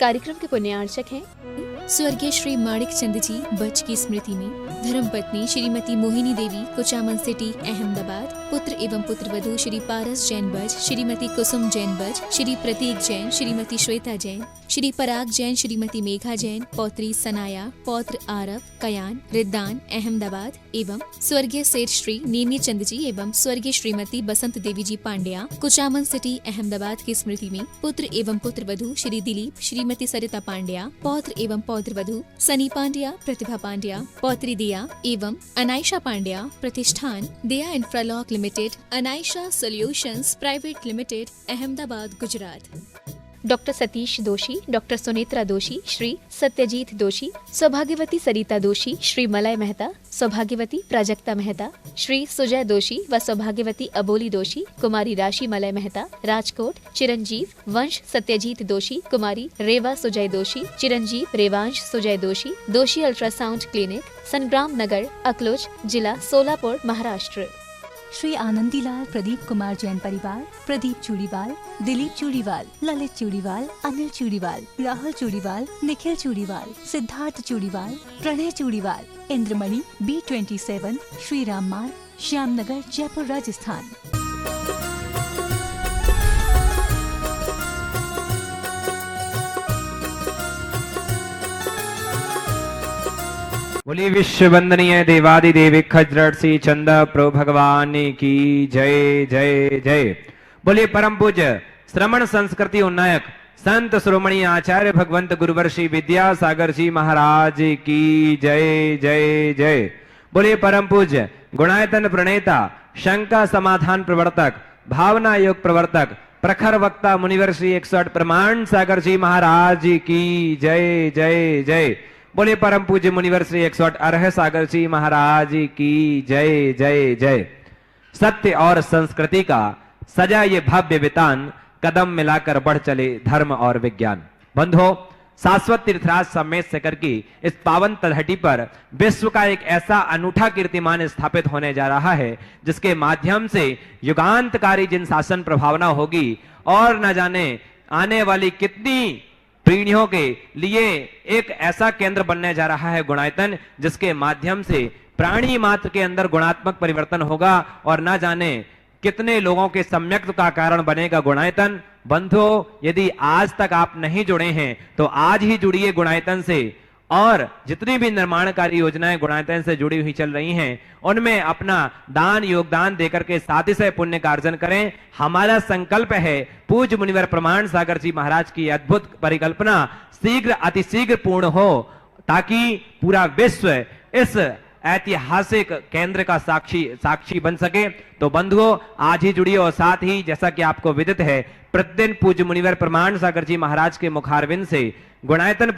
कार्यक्रम के पुण्यार्चक हैं स्वर्गीय श्री माणिक चंद जी बच की स्मृति में धर्मपत्नी श्रीमती मोहिनी देवी कुचामन सिटी अहमदाबाद, पुत्र एवं पुत्रवधू श्री पारस जैन बज, श्रीमती कुसुम जैन बज, श्री प्रतीक जैन, श्रीमती श्वेता जैन, श्री पराग जैन, श्रीमती मेघा जैन, पौत्री सनाया, पौत्र आरव, कयान, रिद्दान अहमदाबाद एवं स्वर्गीय सेठ श्री नेमी चंद जी एवं स्वर्गीय श्रीमती बसंत देवी जी पांड्या कुचामन सिटी अहमदाबाद की स्मृति में पुत्र एवं पुत्रवधू श्री दिलीप, श्रीमती सरिता पांड्या, पौत्र एवं पौत्रवधू सनी पांड्या, प्रतिभा पांड्या, पौत्री दिया एवं अनायशा पांड्या, प्रतिष्ठान दिया Infralock limited, Anaysha solutions private limited, Ahmedabad, Gujarat. Doctor Satish Doshi, doctor Sunetra दोषी, श्री सत्यजीत दोषी, सौभाग्यवती सरिता दोषी, श्री मलय मेहता, सौभाग्यवती प्राजक्ता मेहता, श्री सुजय दोषी व सौभाग्यवती अबोली दोषी, कुमारी राशि मलय मेहता, राजकोट, चिरंजीव वंश सत्यजीत दोषी, कुमारी रेवा सुजय दोषी, चिरंजीव रेवांश सुजय दोषी, दोषी अल्ट्रासाउंड क्लिनिक, संग्राम नगर, अकलोज, जिला सोलापुर, महाराष्ट्र। श्री आनंदीलाल प्रदीप कुमार जैन परिवार, प्रदीप चूड़ीवाल, दिलीप चूड़ीवाल, ललित चूड़ीवाल, अनिल चूड़ीवाल, राहुल चूड़ीवाल, निखिल चूड़ीवाल, सिद्धार्थ चूड़ीवाल, प्रणय चूड़ीवाल, इंद्रमणि B27, श्री राम मार्ग, श्यामनगर, जयपुर, राजस्थान। बोलिए विश्व वंदनीय देवादिदेव खजरट सी चंद प्रभु भगवान की जय जय जय। बोलिए परम पूज्य श्रमण संस्कृति उन्नायक संत श्रोमणी आचार्य भगवंत गुरुवर्षी विद्यासागर जी महाराज की जय जय जय। बोलिए परम पूज्य गुणायतन प्रणेता, शंका समाधान प्रवर्तक, भावना योग प्रवर्तक, प्रखर वक्ता मुनिवर्षी 108 प्रमाण सागर जी महाराज की जय जय जय। बोले परम पूज्य मुनिवर श्री 108 अरह सागर जी महाराज की जय जय जय। सत्य और संस्कृति का सजा ये भव्य वितान, कदम मिलाकर बढ़ चले धर्म और विज्ञान। बंधुओं, शाश्वत तीर्थराज समेत शिखर की इस पावन तलहटी पर विश्व का एक ऐसा अनूठा कीर्तिमान स्थापित होने जा रहा है जिसके माध्यम से युगांतकारी जिन शासन प्रभावना होगी और न जाने आने वाली कितनी पीढ़ियों के लिए एक ऐसा केंद्र बनने जा रहा है गुणायतन, जिसके माध्यम से प्राणी मात्र के अंदर गुणात्मक परिवर्तन होगा और ना जाने कितने लोगों के सम्यक्त का कारण बनेगा गुणायतन। बंधुओं, यदि आज तक आप नहीं जुड़े हैं तो आज ही जुड़िए गुणायतन से, और जितनी भी निर्माणकारी योजनाएं गुणायतन से जुड़ी हुई चल रही हैं उनमें अपना दान योगदान देकर के सातिशय पुण्य का अर्जन करें। हमारा संकल्प है पूज्य मुनिवर प्रमाण सागर जी महाराज की अद्भुत परिकल्पना शीघ्र अतिशीघ्र पूर्ण हो, ताकि पूरा विश्व इस ऐतिहासिक केंद्र का साक्षी बन सके। तो बंधुओं, आज ही जुड़िए और साथ ही जैसा कि आपको विदित है प्रतिदिन पूज्य मुनिवर प्रमाण सागर जी महाराज के मुखारविंद से गुणायतन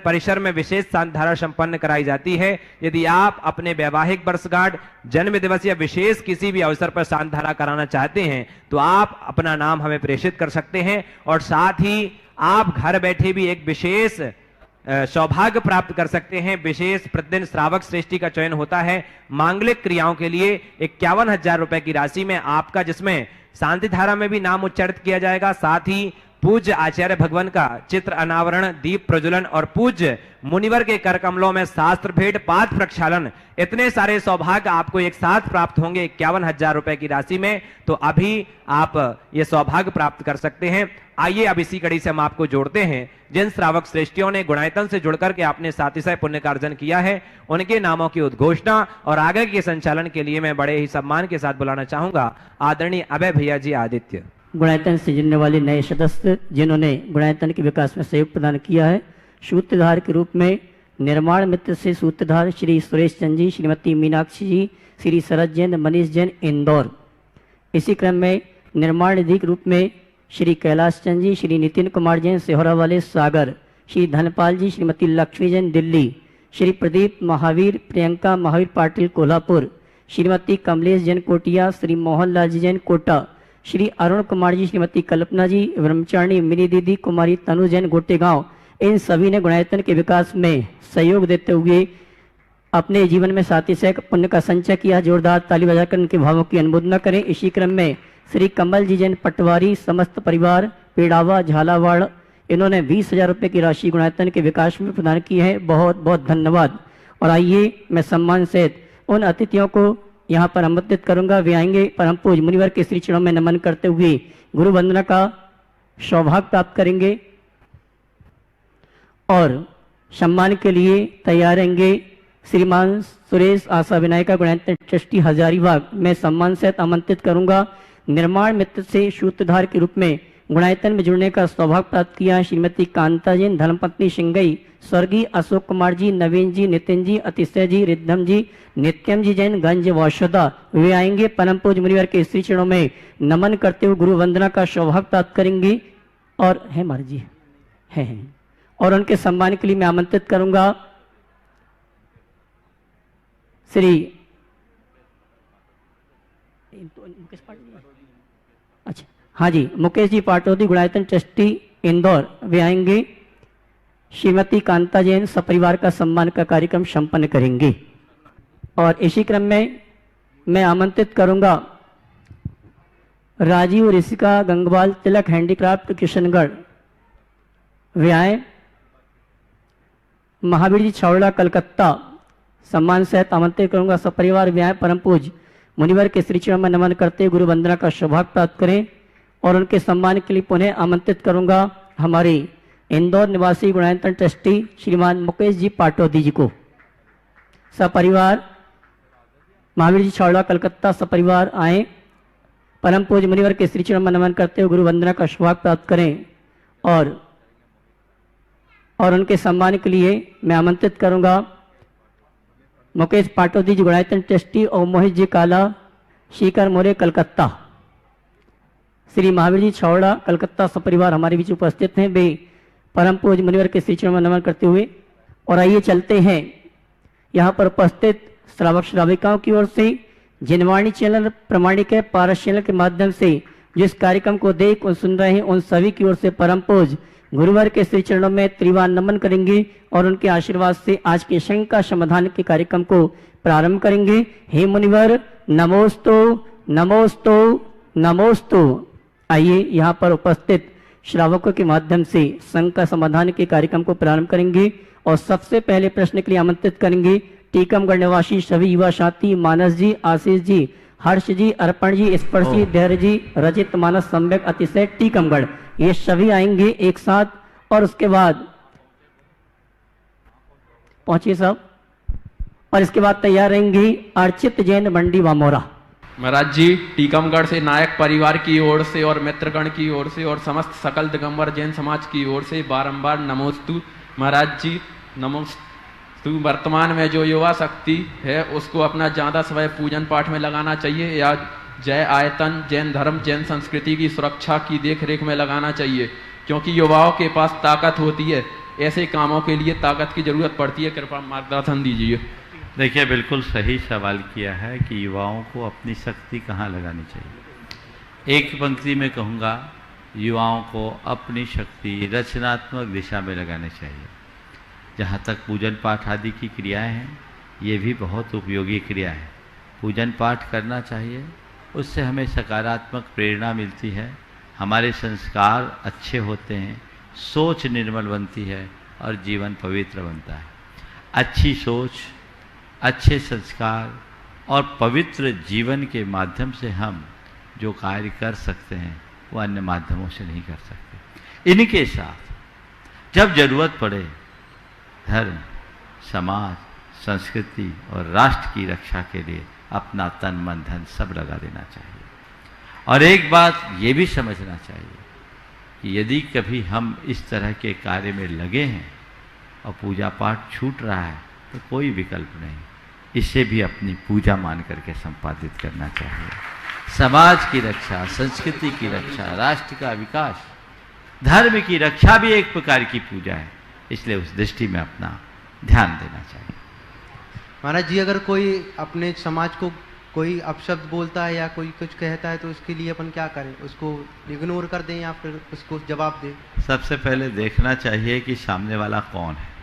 परिसर में विशेष शांतधारा संपन्न कराई जाती है। यदि आप अपने वैवाहिक वर्षगांठ, जन्म दिवस या विशेष किसी भी अवसर पर शांतधारा कराना चाहते हैं तो आप अपना नाम हमें प्रेषित कर सकते हैं, और साथ ही आप घर बैठे भी एक विशेष सौभाग्य प्राप्त कर सकते हैं। विशेष प्रतिदिन श्रावक श्रेष्ठी का चयन होता है मांगलिक क्रियाओं के लिए 51,000 रुपए की राशि में आपका, जिसमें शांति धारा में भी नाम उच्चारित किया जाएगा, साथ ही पूज्य आचार्य भगवान का चित्र अनावरण, दीप प्रज्वलन और पूज्य मुनिवर के कर कमलों में शास्त्र भेंट, पाद प्रक्षालन, इतने सारे सौभाग्य आपको एक साथ प्राप्त होंगे 51,000 रुपए की राशि में। तो अभी आप ये सौभाग्य प्राप्त कर सकते हैं। आइए अब इसी कड़ी से हम आपको जोड़ते हैं जिन श्रावक श्रेष्ठियों ने गुणायतन से जुड़कर के आपने सातिशय पुण्य का अर्जन किया है, उनके नामों की उद्घोषणा और आगे के संचालन के लिए मैं बड़े ही सम्मान के साथ बुलाना चाहूंगा आदरणीय अभय भैया जी आदित्य। गुणायतन से जुड़ने वाले नए सदस्य जिन्होंने गुणायतन के विकास में सहयोग प्रदान किया है, सूत्रधार के रूप में निर्माण मित्र से सूत्रधार श्री सुरेश चंद जी, श्रीमती मीनाक्षी जी, श्री शरद जैन, मनीष जैन, इंदौर। इसी क्रम में निर्माण निधि के रूप में श्री कैलाश चंद जी, श्री नितिन कुमार जैन, सेहरा वाले सागर, श्री धनपाल जी, श्रीमती लक्ष्मी जैन, दिल्ली, श्री प्रदीप महावीर, प्रियंका महावीर पाटिल, कोल्हापुर, श्रीमती कमलेश जैन कोटिया, श्री मोहनलाल जी जैन, कोटा, श्री अरुण कुमार जी, श्रीमती कल्पना जी, ब्रह्मचारिणी मिनी दीदी, कुमारी तनु जैन, गोटेगांव। इन सभी ने गुणायतन के विकास में सहयोग देते हुए अपने जीवन में सातिशय पुण्य का संचय किया। जोरदार ताली बजाकर उनके भावों की अनुमोदना करें। इसी क्रम में श्री कमल जी जैन पटवारी, समस्त परिवार, पेड़ावा, झालावाड़, इन्होंने 20,000 रुपये की राशि गुणायतन के विकास में प्रदान की है। बहुत बहुत धन्यवाद। और आइए मैं सम्मान सहित उन अतिथियों को यहाँ पर आमंत्रित करूंगा। वे आएंगे परम पूज्य मुनिवर के श्री चरणों में नमन करते हुए गुरु वंदना का सौभाग्य प्राप्त करेंगे और सम्मान के लिए तैयार रहेंगे। श्रीमान सुरेश आशा विनायका गुणायतन ट्रस्टी हजारीबाग मैं सम्मान सहित आमंत्रित करूंगा। निर्माण मित्र से सूत्रधार के रूप में गुणायतन में जुड़ने का सौभाग्य प्राप्त किया श्रीमती कांता जैन, धर्मपत्नी सिंगई, स्वर्गीय अशोक कुमार जी, नवीन जी, नितिन जी, अतिशय जी, रिद्धम जी, नित्यम जी जैन, गंज वौशदा। वे आएंगे परम पूज्य मुनिवर के श्री चरणों में नमन करते हुए गुरु वंदना का सौभाग्य प्राप्त करेंगे। और है महाराज जी है और उनके सम्मान के लिए मैं आमंत्रित करूंगा श्री अच्छा हाँ जी मुकेश जी पाटोदी गुणायतन ट्रस्टी इंदौर। वे आएंगे। श्रीमती कांता जैन सपरिवार का सम्मान का कार्यक्रम संपन्न करेंगे। और इसी क्रम में मैं आमंत्रित करूंगा राजीव ऋषिका गंगवाल तिलक हैंडीक्राफ्ट किशनगढ़। वे आए। महावीर जी छावड़ा कलकत्ता सम्मान सहित आमंत्रित करूंगा सपरिवार। वे आए। परम पूज्य मुनिवर के श्री चरणों में नमन करते गुरु वंदना का सौभाग्य प्राप्त करें। और उनके सम्मान के लिए पुनः आमंत्रित करूंगा हमारे इंदौर निवासी गुणायतन ट्रस्टी श्रीमान मुकेश जी पाटोदी जी को। सपरिवार महावीर जी छावड़ा कलकत्ता सपरिवार आए। परम पूज्य मुनिवर के श्री चरणों में नमन करते हुए गुरु वंदना का सौभाग्य प्राप्त करें। और उनके सम्मान के लिए मैं आमंत्रित करूंगा मुकेश पाटोदी जी गुणायतन ट्रस्टी और मोहित जी काला शिकर मोरे कलकत्ता। श्री महावीर जी छावड़ा कलकत्ता सपरिवार हमारे बीच उपस्थित हैं। वे परम पूज्य मुनिवर के श्री चरणों में नमन करते हुए। और आइए चलते हैं यहाँ पर उपस्थित श्रावक श्राविकाओं की ओर से जिनवाणी चैनल प्रमाणिक है पारस चैनल के माध्यम से जिस कार्यक्रम को देख और सुन रहे हैं उन सभी की ओर से परम पूज्य गुरुवर के श्री चरणों में त्रिवार नमन करेंगे और उनके आशीर्वाद से आज के शंका समाधान के कार्यक्रम को प्रारंभ करेंगे। हे मुनिवर नमोस्तु नमोस्तु नमोस्तु। आइए यहाँ पर उपस्थित श्रावकों के माध्यम से शंका समाधान के कार्यक्रम को प्रारंभ करेंगे। और सबसे पहले प्रश्न के लिए आमंत्रित करेंगे टीकमगढ़ निवासी सभी युवा साथी मानस जी, आशीष जी, हर्ष जी, अर्पण जी, स्पर्शी, धैर्य जी, रजित, मानस, सम्यक, अतिशय, टीकमगढ़ ये सभी आएंगे एक साथ। और उसके बाद पहुंचिए सब। और इसके बाद तैयार रहेंगे अर्चित जैन मंडी वामोरा। महाराज जी टीकमगढ़ से नायक परिवार की ओर से और मित्रगण की ओर से और समस्त सकल दिगंबर जैन समाज की ओर से बारंबार नमोस्तु। महाराज जी नमोस्तु। वर्तमान में जो युवा शक्ति है उसको अपना ज्यादा समय पूजन पाठ में लगाना चाहिए या जय आयतन जैन धर्म जैन संस्कृति की सुरक्षा की देखरेख में लगाना चाहिए, क्योंकि युवाओं के पास ताकत होती है, ऐसे कामों के लिए ताकत की जरूरत पड़ती है। कृपया मार्गदर्शन दीजिए। देखिए बिल्कुल सही सवाल किया है कि युवाओं को अपनी शक्ति कहाँ लगानी चाहिए। एक पंक्ति में कहूँगा युवाओं को अपनी शक्ति रचनात्मक दिशा में लगानी चाहिए। जहाँ तक पूजन पाठ आदि की क्रियाएं हैं ये भी बहुत उपयोगी क्रिया है। पूजन पाठ करना चाहिए, उससे हमें सकारात्मक प्रेरणा मिलती है, हमारे संस्कार अच्छे होते हैं, सोच निर्मल बनती है और जीवन पवित्र बनता है। अच्छी सोच, अच्छे संस्कार और पवित्र जीवन के माध्यम से हम जो कार्य कर सकते हैं वो अन्य माध्यमों से नहीं कर सकते। इनके साथ जब जरूरत पड़े धर्म, समाज, संस्कृति और राष्ट्र की रक्षा के लिए अपना तन मन धन सब लगा देना चाहिए। और एक बात ये भी समझना चाहिए कि यदि कभी हम इस तरह के कार्य में लगे हैं और पूजा पाठ छूट रहा है तो कोई विकल्प नहीं, इसे भी अपनी पूजा मान करके संपादित करना चाहिए। समाज की रक्षा, संस्कृति की रक्षा, राष्ट्र का विकास, धर्म की रक्षा भी एक प्रकार की पूजा है, इसलिए उस दृष्टि में अपना ध्यान देना चाहिए। महाराज जी अगर कोई अपने समाज को कोई अपशब्द बोलता है या कोई कुछ कहता है तो उसके लिए अपन क्या करें? उसको इग्नोर कर दें या फिर उसको जवाब दें? सबसे पहले देखना चाहिए कि सामने वाला कौन है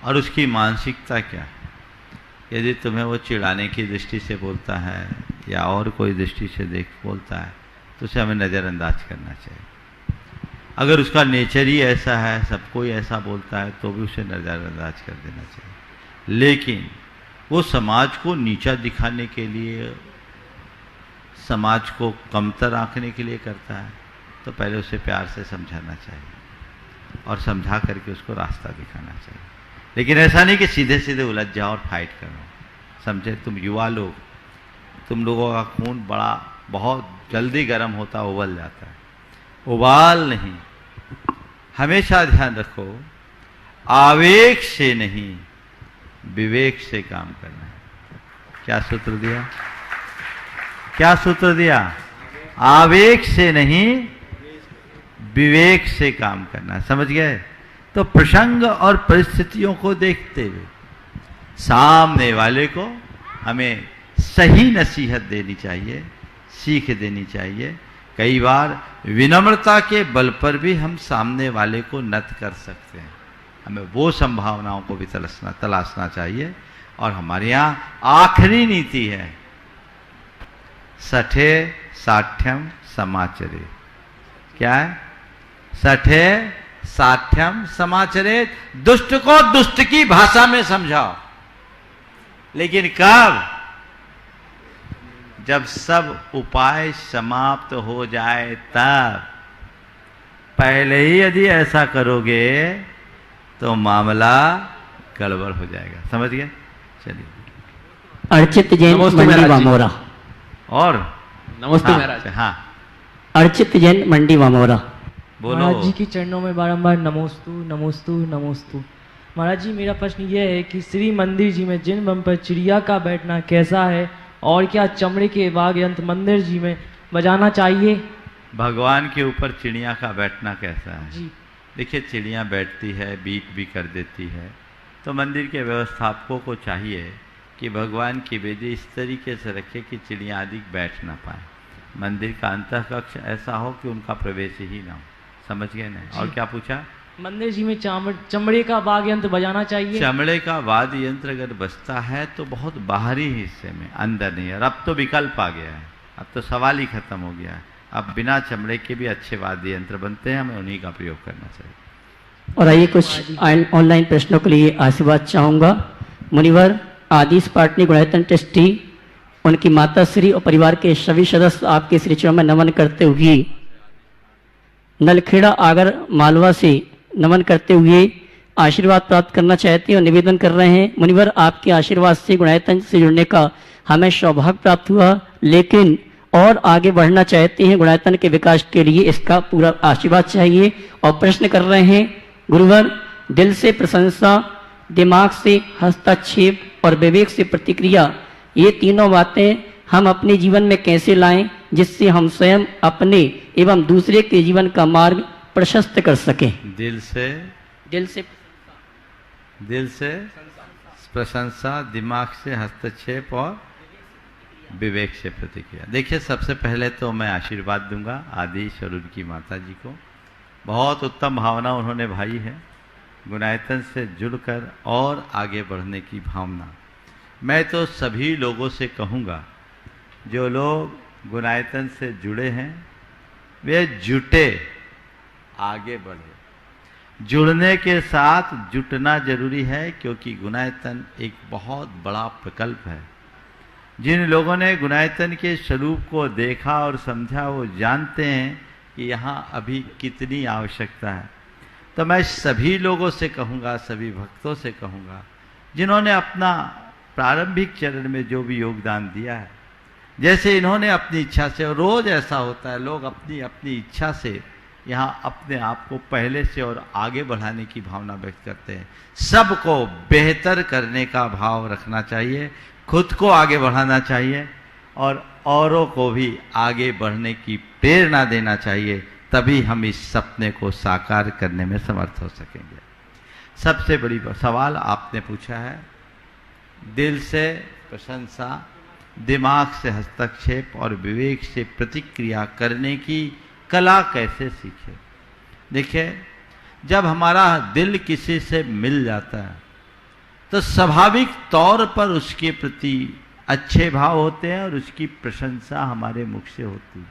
और उसकी मानसिकता क्या है। यदि तुम्हें वो चिढ़ाने की दृष्टि से बोलता है या और कोई दृष्टि से बोलता है तो उसे हमें नज़रअंदाज करना चाहिए। अगर उसका नेचर ही ऐसा है, सबको ही ऐसा बोलता है, तो भी उसे नजरअंदाज कर देना चाहिए। लेकिन वो समाज को नीचा दिखाने के लिए, समाज को कमतर आंकने के लिए करता है, तो पहले उसे प्यार से समझाना चाहिए और समझा करके उसको रास्ता दिखाना चाहिए। लेकिन ऐसा नहीं कि सीधे सीधे उलझ जाओ और फाइट करो। समझे? तुम युवा लोग, तुम लोगों का खून बहुत जल्दी गर्म होता, उबल जाता है। उबाल नहीं, हमेशा ध्यान रखो, आवेग से नहीं विवेक से काम करना है। क्या सूत्र दिया? क्या सूत्र दिया? आवेग से नहीं विवेक से काम करना। समझ गए? तो प्रसंग और परिस्थितियों को देखते हुए सामने वाले को हमें सही नसीहत देनी चाहिए, सीख देनी चाहिए। कई बार विनम्रता के बल पर भी हम सामने वाले को नत कर सकते हैं। हमें वो संभावनाओं को भी तलाशना चाहिए। और हमारे यहाँ आखिरी नीति है, सठे साठ्यम समाचरे। क्या है? सठे साठ्यम समाचरे। दुष्ट को दुष्ट की भाषा में समझाओ, लेकिन कब? जब सब उपाय समाप्त हो जाए तब। पहले ही यदि ऐसा करोगे तो मामला गड़बड़ हो जाएगा। समझ गए? चलिए। अर्चित जैन मंडी वामोरा। और नमस्ते हाँ, महाराज। हाँ अर्चित जैन मंडी वामोरा। बोलो। महाराज जी के चरणों में बारंबार नमोस्तु नमोस्तु नमोस्तु। महाराज जी, मेरा प्रश्न यह है कि श्री मंदिर जी में जिन बम पर चिड़िया का बैठना कैसा है, और क्या चमड़े के वाद्य यंत्र मंदिर जी में बजाना चाहिए? भगवान के ऊपर चिड़िया का बैठना कैसा है? जी देखिए, चिड़िया बैठती है, बीट भी कर देती है, तो मंदिर के व्यवस्थापकों को चाहिए कि भगवान की वेदी इस तरीके से रखे कि चिड़िया आदि बैठ ना पाए। मंदिर का अंतःकक्ष ऐसा हो कि उनका प्रवेश ही ना हो। समझ गए ना? और क्या पूछा? मंदिर जी में चमड़े का वाद्य यंत्र बजाना चाहिए? चमड़े का वाद्य यंत्र अगर बजता है तो बहुत बाहरी हिस्से में, अंदर नहीं है। अब तो विकल्प आ गया है, अब तो सवाल ही खत्म हो गया है। अब बिना चमड़े के भी अच्छे वाद्य यंत्र बनते हैं, हमें उन्हीं का प्रयोग करना चाहिए। और आइए कुछ ऑनलाइन प्रश्नों के लिए आशीर्वाद चाहूँगा। मुनिवर आदिश पाटनी गुणायतन ट्रस्टी, उनकी माता श्री और परिवार के सभी सदस्य आपके श्री चरणों में नमन करते हुए, नलखेड़ा आगर मालवा से नमन करते हुए आशीर्वाद प्राप्त करना चाहते हैं और निवेदन कर रहे हैं। मुनिवर, आपके आशीर्वाद से गुणायतन से जुड़ने का हमें सौभाग्य प्राप्त हुआ, लेकिन और आगे बढ़ना चाहते हैं। गुणायतन के विकास के लिए इसका पूरा आशीर्वाद चाहिए। और प्रश्न कर रहे हैं, गुरुवर, दिल से प्रशंसा, दिमाग से हस्तक्षेप और विवेक से प्रतिक्रिया, ये तीनों बातें हम अपने जीवन में कैसे लाएं जिससे हम स्वयं अपने एवं दूसरे के जीवन का मार्ग प्रशस्त कर सकें? दिल से प्रशंसा, दिमाग से हस्तक्षेप और विवेक से प्रतिक्रिया। देखिए, सबसे पहले तो मैं आशीर्वाद दूंगा आदिश और उनकी माता जी को। बहुत उत्तम भावना उन्होंने भाई है, गुणायतन से जुड़कर और आगे बढ़ने की भावना। मैं तो सभी लोगों से कहूँगा, जो लोग गुणायतन से जुड़े हैं वे जुटे, आगे बढ़े। जुड़ने के साथ जुटना जरूरी है, क्योंकि गुणायतन एक बहुत बड़ा प्रकल्प है। जिन लोगों ने गुणायतन के स्वरूप को देखा और समझा, वो जानते हैं कि यहाँ अभी कितनी आवश्यकता है। तो मैं सभी लोगों से कहूँगा, सभी भक्तों से कहूँगा, जिन्होंने अपना प्रारंभिक चरण में जो भी योगदान दिया है, जैसे इन्होंने अपनी इच्छा से, और रोज ऐसा होता है, लोग अपनी अपनी इच्छा से यहाँ अपने आप को पहले से और आगे बढ़ाने की भावना व्यक्त करते हैं। सबको बेहतर करने का भाव रखना चाहिए, खुद को आगे बढ़ाना चाहिए और औरों को भी आगे बढ़ने की प्रेरणा देना चाहिए। तभी हम इस सपने को साकार करने में समर्थ हो सकेंगे। सबसे बड़ी सवाल आपने पूछा है, दिल से प्रशंसा, दिमाग से हस्तक्षेप और विवेक से प्रतिक्रिया करने की कला कैसे सीखे। देखिए, जब हमारा दिल किसी से मिल जाता है तो स्वाभाविक तौर पर उसके प्रति अच्छे भाव होते हैं और उसकी प्रशंसा हमारे मुख से होती है।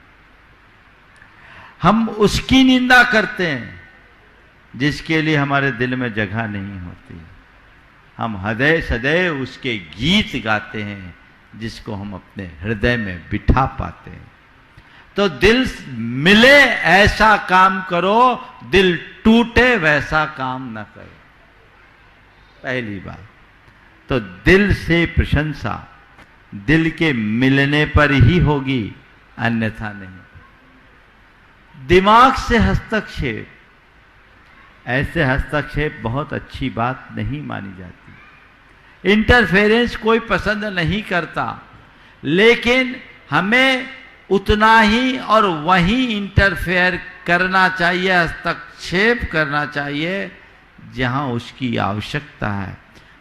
हम उसकी निंदा करते हैं जिसके लिए हमारे दिल में जगह नहीं होती। हम हृदय सदैव उसके गीत गाते हैं जिसको हम अपने हृदय में बिठा पाते हैं। तो दिल मिले ऐसा काम करो, दिल टूटे वैसा काम न करो। पहली बात तो दिल से प्रशंसा दिल के मिलने पर ही होगी, अन्यथा नहीं। दिमाग से हस्तक्षेप, ऐसे हस्तक्षेप बहुत अच्छी बात नहीं मानी जाती। इंटरफेरेंस कोई पसंद नहीं करता, लेकिन हमें उतना ही और वही इंटरफेयर करना चाहिए, हस्तक्षेप करना चाहिए जहां उसकी आवश्यकता है।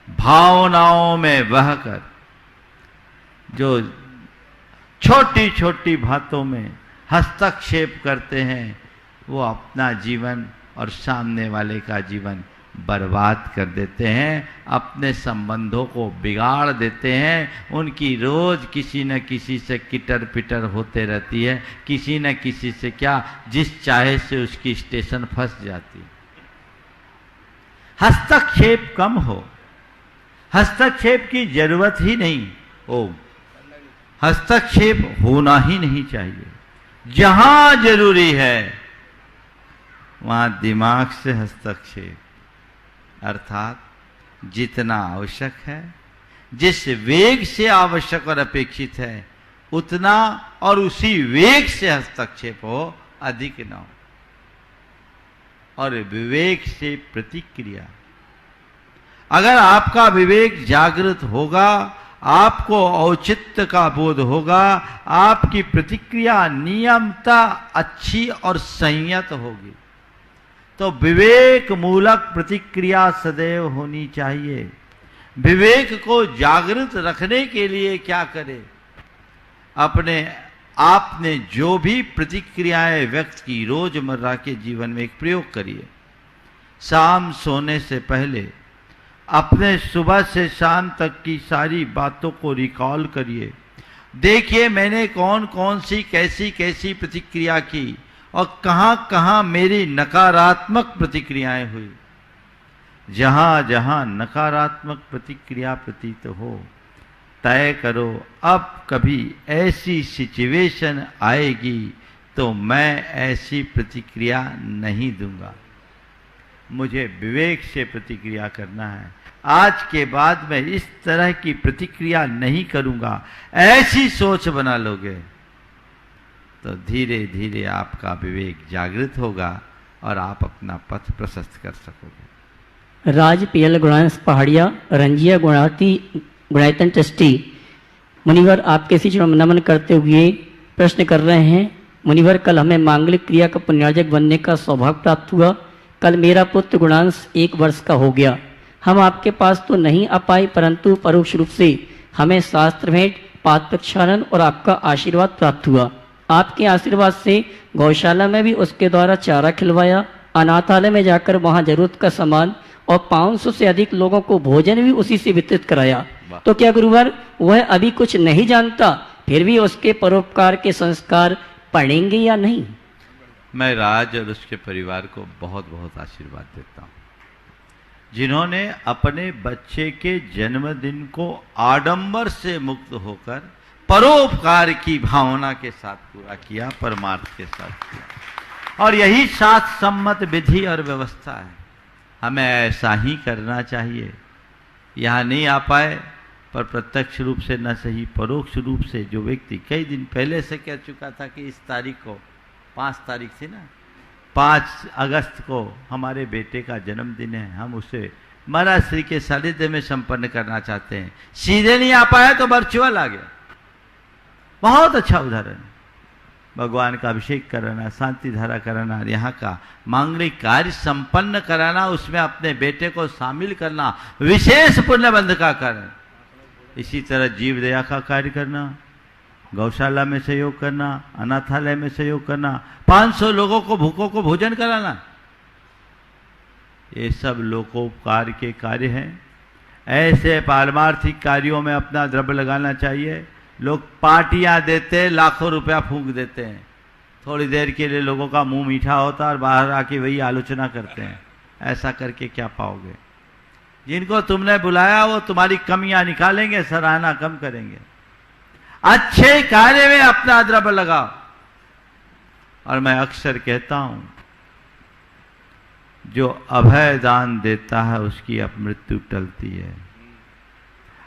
भावनाओं में बहकर जो छोटी छोटी बातों में हस्तक्षेप करते हैं, वो अपना जीवन और सामने वाले का जीवन बर्बाद कर देते हैं, अपने संबंधों को बिगाड़ देते हैं। उनकी रोज किसी न किसी से किटर पिटर होते रहती है, किसी न किसी से क्या, जिस चाहे से उसकी स्टेशन फंस जाती। हस्तक्षेप कम हो, हस्तक्षेप की जरूरत ही नहीं हो, हस्तक्षेप होना ही नहीं चाहिए। जहां जरूरी है वहां दिमाग से हस्तक्षेप, अर्थात जितना आवश्यक है, जिस वेग से आवश्यक और अपेक्षित है उतना और उसी वेग से हस्तक्षेप हो, अधिक न हो। और विवेक से प्रतिक्रिया, अगर आपका विवेक जागृत होगा, आपको औचित्य का बोध होगा, आपकी प्रतिक्रिया नियमता अच्छी और संयत होगी। तो विवेक मूलक प्रतिक्रिया सदैव होनी चाहिए। विवेक को जागृत रखने के लिए क्या करें? अपने आपने जो भी प्रतिक्रियाएं व्यक्त की रोजमर्रा के जीवन में एक प्रयोग करिए। शाम सोने से पहले अपने सुबह से शाम तक की सारी बातों को रिकॉल करिए। देखिए मैंने कौन कौन सी कैसी कैसी प्रतिक्रिया की और कहां कहां मेरी नकारात्मक प्रतिक्रियाएं हुई। जहां जहां नकारात्मक प्रतिक्रिया प्रतीत हो, तय करो अब कभी ऐसी सिचुएशन आएगी तो मैं ऐसी प्रतिक्रिया नहीं दूंगा, मुझे विवेक से प्रतिक्रिया करना है। आज के बाद मैं इस तरह की प्रतिक्रिया नहीं करूंगा, ऐसी सोच बना लोगे तो धीरे धीरे आपका विवेक जागृत होगा और आप अपना पथ प्रशस्त कर सकोगे। राज पीएल गुणांश पहाड़िया रंजिया गुणायतन ट्रस्टी मुनिवर आपके श्री चरण नमन करते हुए प्रश्न कर रहे हैं। मुनिवर, कल हमें मांगलिक क्रिया का पुण्यार्जक बनने का सौभाग्य प्राप्त हुआ। कल मेरा पुत्र गुणांश 1 वर्ष का हो गया। हम आपके पास तो नहीं आ पाए, परंतु परोक्ष रूप से हमें शास्त्र भेंट, पाद प्रक्षालन और आपका आशीर्वाद प्राप्त हुआ। आपके आशीर्वाद से गौशाला में भी उसके द्वारा चारा खिलवाया, अनाथालय में जाकर वहां जरूरत का सामान और 500 से अधिक लोगों को भोजन भी उसी से वितरित कराया। तो क्या गुरुवर वह अभी कुछ नहीं जानता, फिर भी उसके परोपकार के संस्कार पड़ेंगे या नहीं? मैं राज और उसके परिवार को बहुत बहुत आशीर्वाद देता हूं, जिन्होंने अपने बच्चे के जन्मदिन को आडंबर से मुक्त होकर परोपकार की भावना के साथ पूरा किया, परमार्थ के साथ किया। और यही साथ सम्मत विधि और व्यवस्था है। हमें ऐसा ही करना चाहिए। यहाँ नहीं आ पाए पर प्रत्यक्ष रूप से न सही परोक्ष रूप से जो व्यक्ति कई दिन पहले से कह चुका था कि इस तारीख को 5 तारीख थी ना, 5 अगस्त को हमारे बेटे का जन्मदिन है, हम उसे महाराज श्री के सानिध्य में संपन्न करना चाहते हैं। सीधे नहीं आ पाया तो वर्चुअल आ गया। बहुत अच्छा उदाहरण, भगवान का अभिषेक कराना, शांति धारा कराना, यहाँ का मांगलिक कार्य संपन्न कराना, उसमें अपने बेटे को शामिल करना विशेष पुण्यबंध का कारण। इसी तरह जीव दया का कार्य करना, गौशाला में सहयोग करना, अनाथालय में सहयोग करना, 500 लोगों को भूखों को भोजन कराना, ये सब लोकोपकार के कार्य हैं। ऐसे पारमार्थिक कार्यों में अपना द्रव्य लगाना चाहिए। लोग पार्टियां देते, लाखों रुपया फूंक देते हैं, थोड़ी देर के लिए लोगों का मुंह मीठा होता है और बाहर आके वही आलोचना करते हैं। ऐसा करके क्या पाओगे? जिनको तुमने बुलाया वो तुम्हारी कमियां निकालेंगे, सराहना कम करेंगे। अच्छे कार्य में अपना द्रव्य लगाओ। और मैं अक्सर कहता हूं, जो अभय दान देता है उसकी अब मृत्यु टलती है।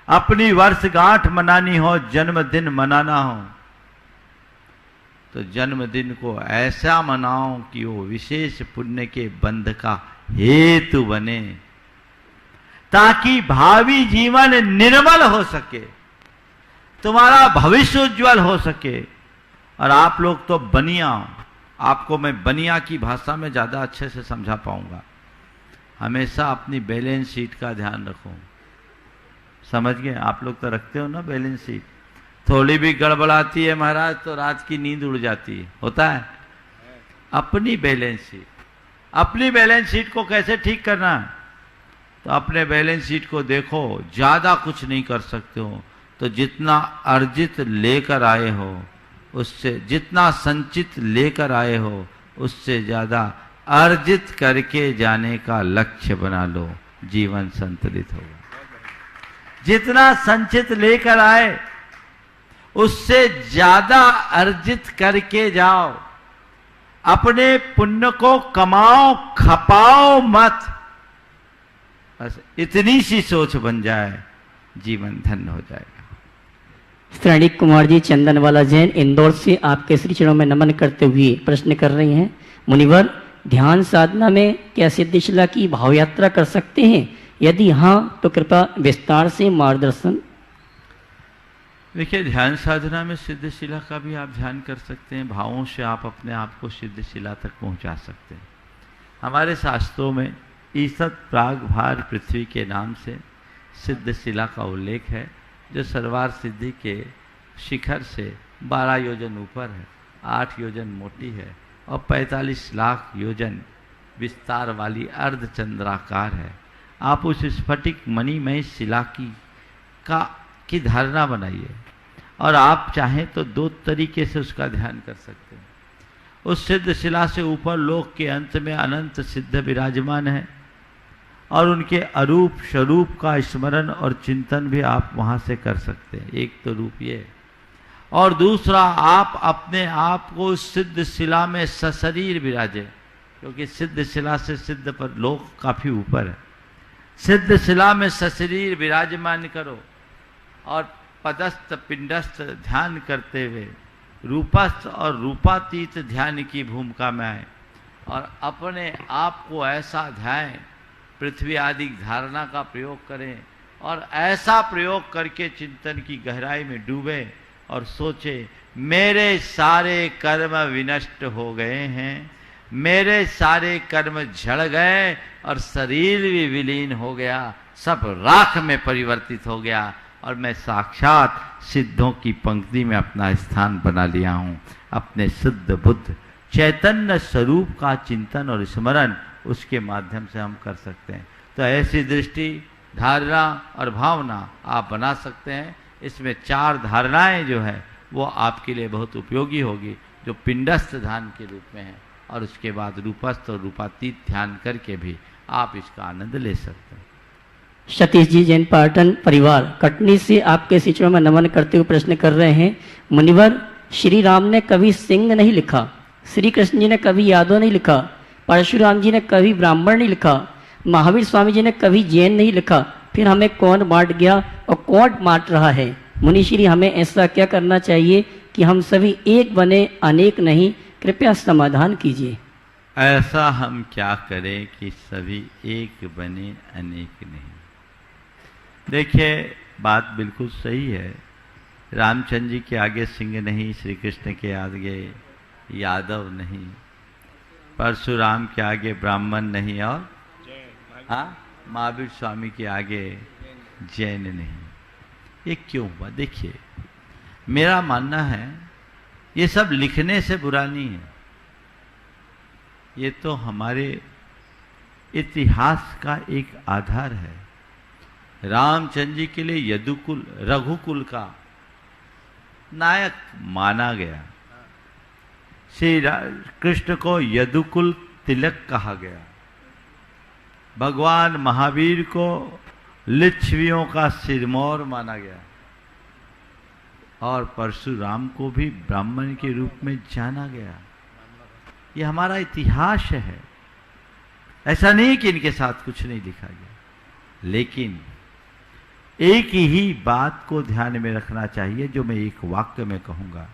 अपनी वर्षगांठ मनानी हो, जन्मदिन मनाना हो, तो जन्मदिन को ऐसा मनाओ कि वो विशेष पुण्य के बंध का हेतु बने, ताकि भावी जीवन निर्मल हो सके, तुम्हारा भविष्य उज्जवल हो सके। और आप लोग तो बनिया हो, आपको मैं बनिया की भाषा में ज्यादा अच्छे से समझा पाऊंगा। हमेशा अपनी बैलेंस शीट का ध्यान रखो। समझ गए? आप लोग तो रखते हो ना बैलेंस शीट। थोड़ी भी गड़बड़ाती है महाराज तो रात की नींद उड़ जाती है, होता है। अपनी बैलेंस शीट, अपनी बैलेंस शीट को कैसे ठीक करना है? तो अपने बैलेंस शीट को देखो, ज्यादा कुछ नहीं कर सकते हो तो जितना अर्जित लेकर आए हो उससे, जितना संचित लेकर आए हो उससे ज्यादा अर्जित करके जाने का लक्ष्य बना लो, जीवन संतुलित होगा। जितना संचित लेकर आए उससे ज्यादा अर्जित करके जाओ। अपने पुण्य को कमाओ, खपाओ मत। बस इतनी सी सोच बन जाए, जीवन धन्य हो जाएगा। श्रेणिक कुमार जी चंदनवाला जैन इंदौर से आपके श्री चरणों में नमन करते हुए प्रश्न कर रही हैं। मुनिवर, ध्यान साधना में क्या सिद्धिशिला की भाव यात्रा कर सकते हैं? यदि हाँ तो कृपया विस्तार से मार्गदर्शन। देखिए, ध्यान साधना में सिद्धशिला का भी आप ध्यान कर सकते हैं। भावों से आप अपने आप को सिद्धशिला तक पहुंचा सकते हैं। हमारे शास्त्रों में ईसत प्राग भार पृथ्वी के नाम से सिद्धशिला का उल्लेख है, जो सर्वार सिद्धि के शिखर से 12 योजन ऊपर है, 8 योजन मोटी है और 45 लाख योजन विस्तार वाली अर्धचंद्राकार है। आप उस स्फटिक मणिमय शिला की धारणा बनाइए और आप चाहें तो 2 तरीके से उसका ध्यान कर सकते हैं। उस सिद्ध शिला से ऊपर लोक के अंत में अनंत सिद्ध विराजमान है और उनके अरूप स्वरूप का स्मरण और चिंतन भी आप वहां से कर सकते हैं। एक तो रूप ये, और दूसरा आप अपने आप को सिद्ध शिला में सशरीर विराजे, क्योंकि सिद्ध शिला से सिद्ध पर लोक काफी ऊपर है। सिद्ध शिला में सशरीर विराजमान करो और पदस्थ पिंडस्थ ध्यान करते हुए रूपस्थ और रूपातीत ध्यान की भूमिका में आए और अपने आप को ऐसा ध्यान, पृथ्वी आदि धारणा का प्रयोग करें और ऐसा प्रयोग करके चिंतन की गहराई में डूबे और सोचे, मेरे सारे कर्म विनष्ट हो गए हैं, मेरे सारे कर्म झड़ गए और शरीर भी विलीन हो गया, सब राख में परिवर्तित हो गया और मैं साक्षात सिद्धों की पंक्ति में अपना स्थान बना लिया हूँ। अपने शुद्ध बुद्ध चैतन्य स्वरूप का चिंतन और स्मरण उसके माध्यम से हम कर सकते हैं। तो ऐसी दृष्टि, धारणा और भावना आप बना सकते हैं। इसमें 4 धारणाएं जो है वो आपके लिए बहुत उपयोगी होगी, जो पिंडस्थ ध्यान के रूप में है, और उसके बाद रूपस्थ और रूपातीत ध्यान करके भी आप इसका आनंद ले सकते हैं। सतीश जी जैन पाटन परिवार कटनी से आपके शिष्यों में नमन करते हुए प्रश्न कर रहे हैं। मुनिवर, श्री राम ने कभी सिंह नहीं लिखा, श्री कृष्ण जी ने कभी यादव नहीं लिखा, परशुराम जी ने कभी ब्राह्मण नहीं लिखा, महावीर स्वामी जी ने कभी जैन नहीं लिखा, फिर हमें कौन बांट गया और कौन बांट रहा है? मुनिश्री, हमें ऐसा क्या करना चाहिए कि हम सभी एक बने, अनेक नहीं? कृपया समाधान कीजिए। ऐसा हम क्या करें कि सभी एक बने, अनेक नहीं? देखिए, बात बिल्कुल सही है। रामचंद्र जी के आगे सिंह नहीं, श्री कृष्ण के आगे यादव नहीं, परशुराम के आगे ब्राह्मण नहीं, और महावीर स्वामी के आगे जैन नहीं। ये क्यों हुआ? देखिए, मेरा मानना है ये सब लिखने से बुरा नहीं है, ये तो हमारे इतिहास का एक आधार है। रामचंद्र जी के लिए यदुकुल, रघुकुल का नायक माना गया। कृष्ण को यदुकुल तिलक कहा गया, भगवान महावीर को लिच्छवियों का सिरमौर माना गया, और परशुराम को भी ब्राह्मण के रूप में जाना गया। ये हमारा इतिहास है। ऐसा नहीं कि इनके साथ कुछ नहीं लिखा गया, लेकिन एक ही बात को ध्यान में रखना चाहिए जो मैं एक वाक्य में कहूंगा।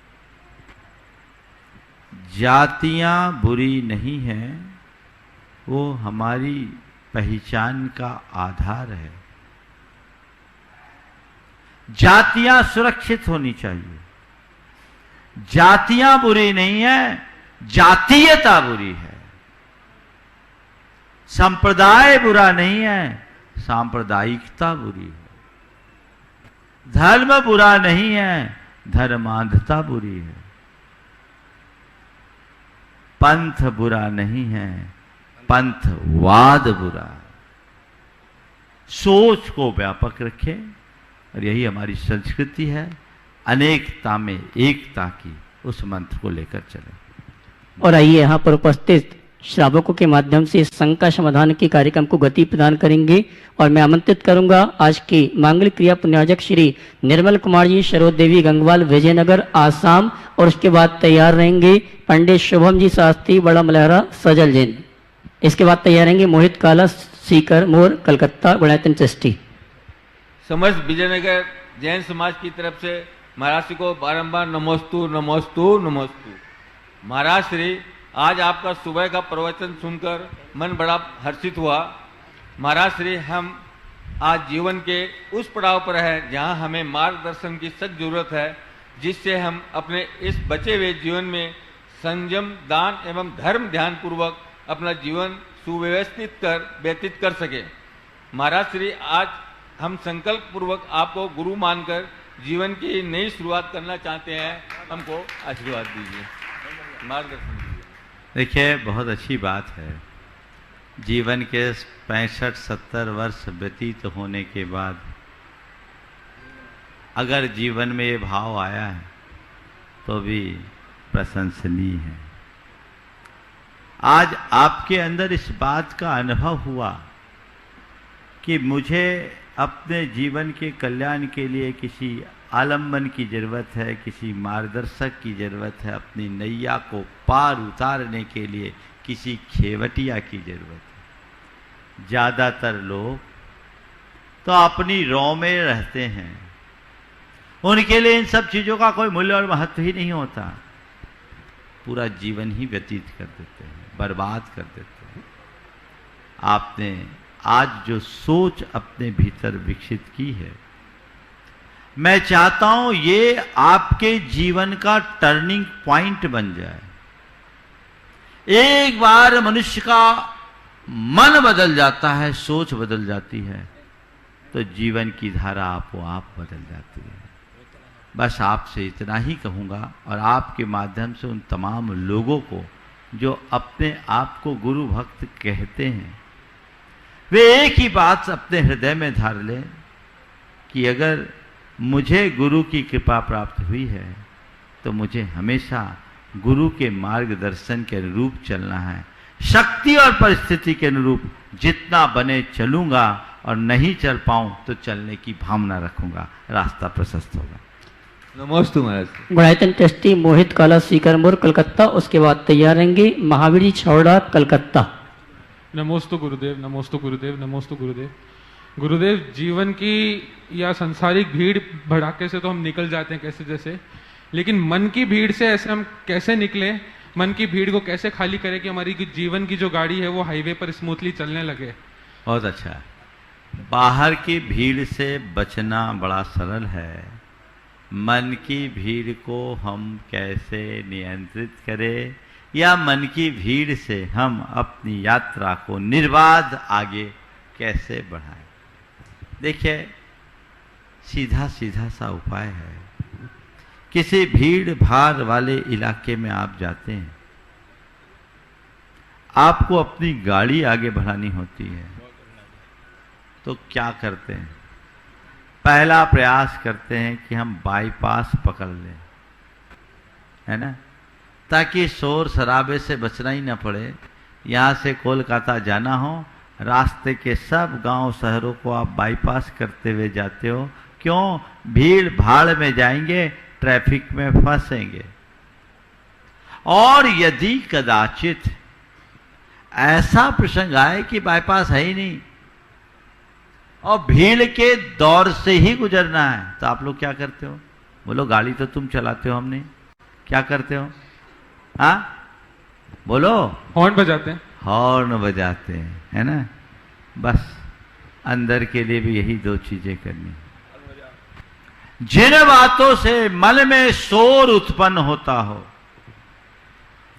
जातियां बुरी नहीं हैं, वो हमारी पहचान का आधार है। जातियां सुरक्षित होनी चाहिए। जातियां बुरी नहीं है, जातीयता बुरी है। संप्रदाय बुरा नहीं है, सांप्रदायिकता बुरी है। धर्म बुरा नहीं है, धर्मांधता बुरी है। पंथ बुरा नहीं है, पंथवाद बुरा है। सोच को व्यापक रखें, और यही हमारी संस्कृति है, अनेकता में एकता की, उस मंत्र को लेकर चलें। और आइए यहाँ पर उपस्थित श्रावकों के माध्यम से शंका समाधान के कार्यक्रम को गति प्रदान करेंगे, और मैं आमंत्रित करूंगा आज के मांगलिक क्रिया पुण्यार्जक श्री निर्मल कुमार जी, शरोद देवी गंगवाल, विजयनगर, आसाम, और उसके बाद तैयार रहेंगे पंडित शुभम जी शास्त्री, बड़ा मलहरा, सजल जैन। इसके बाद तैयार रहेंगे मोहित काला, सीकर मोर, कलकत्ता, गुणायतन ट्रस्टी। समस्त विजयनगर जैन समाज की तरफ से महाराज श्री को बारंबार नमोस्तु नमोस्तु नमोस्तु। महाराज श्री, आज आपका सुबह का प्रवचन सुनकर मन बड़ा हर्षित हुआ। महाराज श्री, हम आज जीवन के उस पड़ाव पर हैं जहां हमें मार्गदर्शन की सख्त जरूरत है, जिससे हम अपने इस बचे हुए जीवन में संयम, दान एवं धर्म ध्यान पूर्वक अपना जीवन सुव्यवस्थित कर व्यतीत कर सके। महाराज श्री, आज हम संकल्प पूर्वक आपको गुरु मानकर जीवन की नई शुरुआत करना चाहते हैं। हमको आशीर्वाद दीजिए, मार्गदर्शन दीजिए। देखिए, बहुत अच्छी बात है। जीवन के 65-70 वर्ष व्यतीत होने के बाद अगर जीवन में ये भाव आया है तो भी प्रशंसनीय है। आज आपके अंदर इस बात का अनुभव हुआ कि मुझे अपने जीवन के कल्याण के लिए किसी आलम्बन की जरूरत है, किसी मार्गदर्शक की जरूरत है, अपनी नैया को पार उतारने के लिए किसी खेवटिया की जरूरत है। ज़्यादातर लोग तो अपनी रौ में रहते हैं, उनके लिए इन सब चीज़ों का कोई मूल्य और महत्व ही नहीं होता। पूरा जीवन ही व्यतीत कर देते हैं, बर्बाद कर देते हैं। आपने आज जो सोच अपने भीतर विकसित की है, मैं चाहता हूं ये आपके जीवन का टर्निंग पॉइंट बन जाए। एक बार मनुष्य का मन बदल जाता है, सोच बदल जाती है, तो जीवन की धारा आपो आप बदल जाती है। बस आपसे इतना ही कहूंगा, और आपके माध्यम से उन तमाम लोगों को जो अपने आप को गुरु भक्त कहते हैं, वे एक ही बात अपने हृदय में धार लें कि अगर मुझे गुरु की कृपा प्राप्त हुई है तो मुझे हमेशा गुरु के मार्गदर्शन के अनुरूप चलना है। शक्ति और परिस्थिति के अनुरूप जितना बने चलूंगा, और नहीं चल पाऊं तो चलने की भावना रखूंगा, रास्ता प्रशस्त होगा। नमोस्तु महाराज। गुणायतन ट्रस्टी मोहित काला, सीकरमोर, कलकत्ता। उसके बाद तैयार रहेंगे महावीर जी छौड़ा, कलकत्ता। नमोस्तु गुरुदेव, नमोस्तु गुरुदेव, नमोस्तु गुरुदेव। गुरुदेव, जीवन की या संसारिक भीड़ भड़ाके से तो हम निकल जाते हैं कैसे जैसे, लेकिन मन की भीड़ से ऐसे हम कैसे निकलें, मन की भीड़ को कैसे खाली करें कि हमारी जीवन की जो गाड़ी है वो हाईवे पर स्मूथली चलने लगे। बहुत अच्छा। बाहर की भीड़ से बचना बड़ा सरल है, मन की भीड़ को हम कैसे नियंत्रित करें, या मन की भीड़ से हम अपनी यात्रा को निर्बाध आगे कैसे बढ़ाएं। देखिए, सीधा सीधा सा उपाय है। किसी भीड़ भाड़ वाले इलाके में आप जाते हैं, आपको अपनी गाड़ी आगे बढ़ानी होती है, तो क्या करते हैं? पहला प्रयास करते हैं कि हम बाईपास पकड़ लें, है ना, ताकि शोर शराबे से बचना ही न पड़े। यहाँ से कोलकाता जाना हो, रास्ते के सब गांव शहरों को आप बाईपास करते हुए जाते हो। क्यों? भीड़ भाड़ में जाएंगे, ट्रैफिक में फंसेंगे। और यदि कदाचित ऐसा प्रसंग आए कि बाईपास है ही नहीं और भीड़ के दौर से ही गुजरना है, तो आप लोग क्या करते हो? बोलो, गाड़ी तो तुम चलाते हो, हम नहीं। क्या करते हो? हाँ बोलो। हॉर्न बजाते हैं। हॉर्न बजाते हैं, है ना। बस अंदर के लिए भी यही दो चीजें करनी। जिन बातों से मन में शोर उत्पन्न होता हो,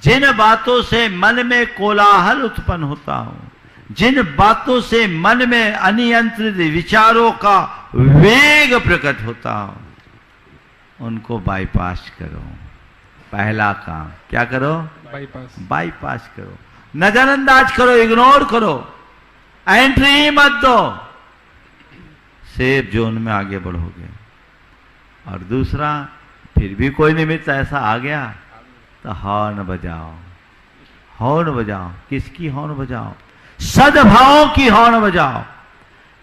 जिन बातों से मन में कोलाहल उत्पन्न होता हो, जिन बातों से मन में अनियंत्रित विचारों का वेग प्रकट होता हो, उनको बाईपास करो। पहला काम क्या करो? बाईपास करो, नजरअंदाज करो, इग्नोर करो, एंट्री मत दो, सेफ जोन में आगे बढ़ोगे। और दूसरा, फिर भी कोई निमित्त ऐसा आ गया तो हॉर्न बजाओ। हॉर्न बजाओ। किसकी हॉर्न बजाओ? सद्भाव की हॉर्न बजाओ,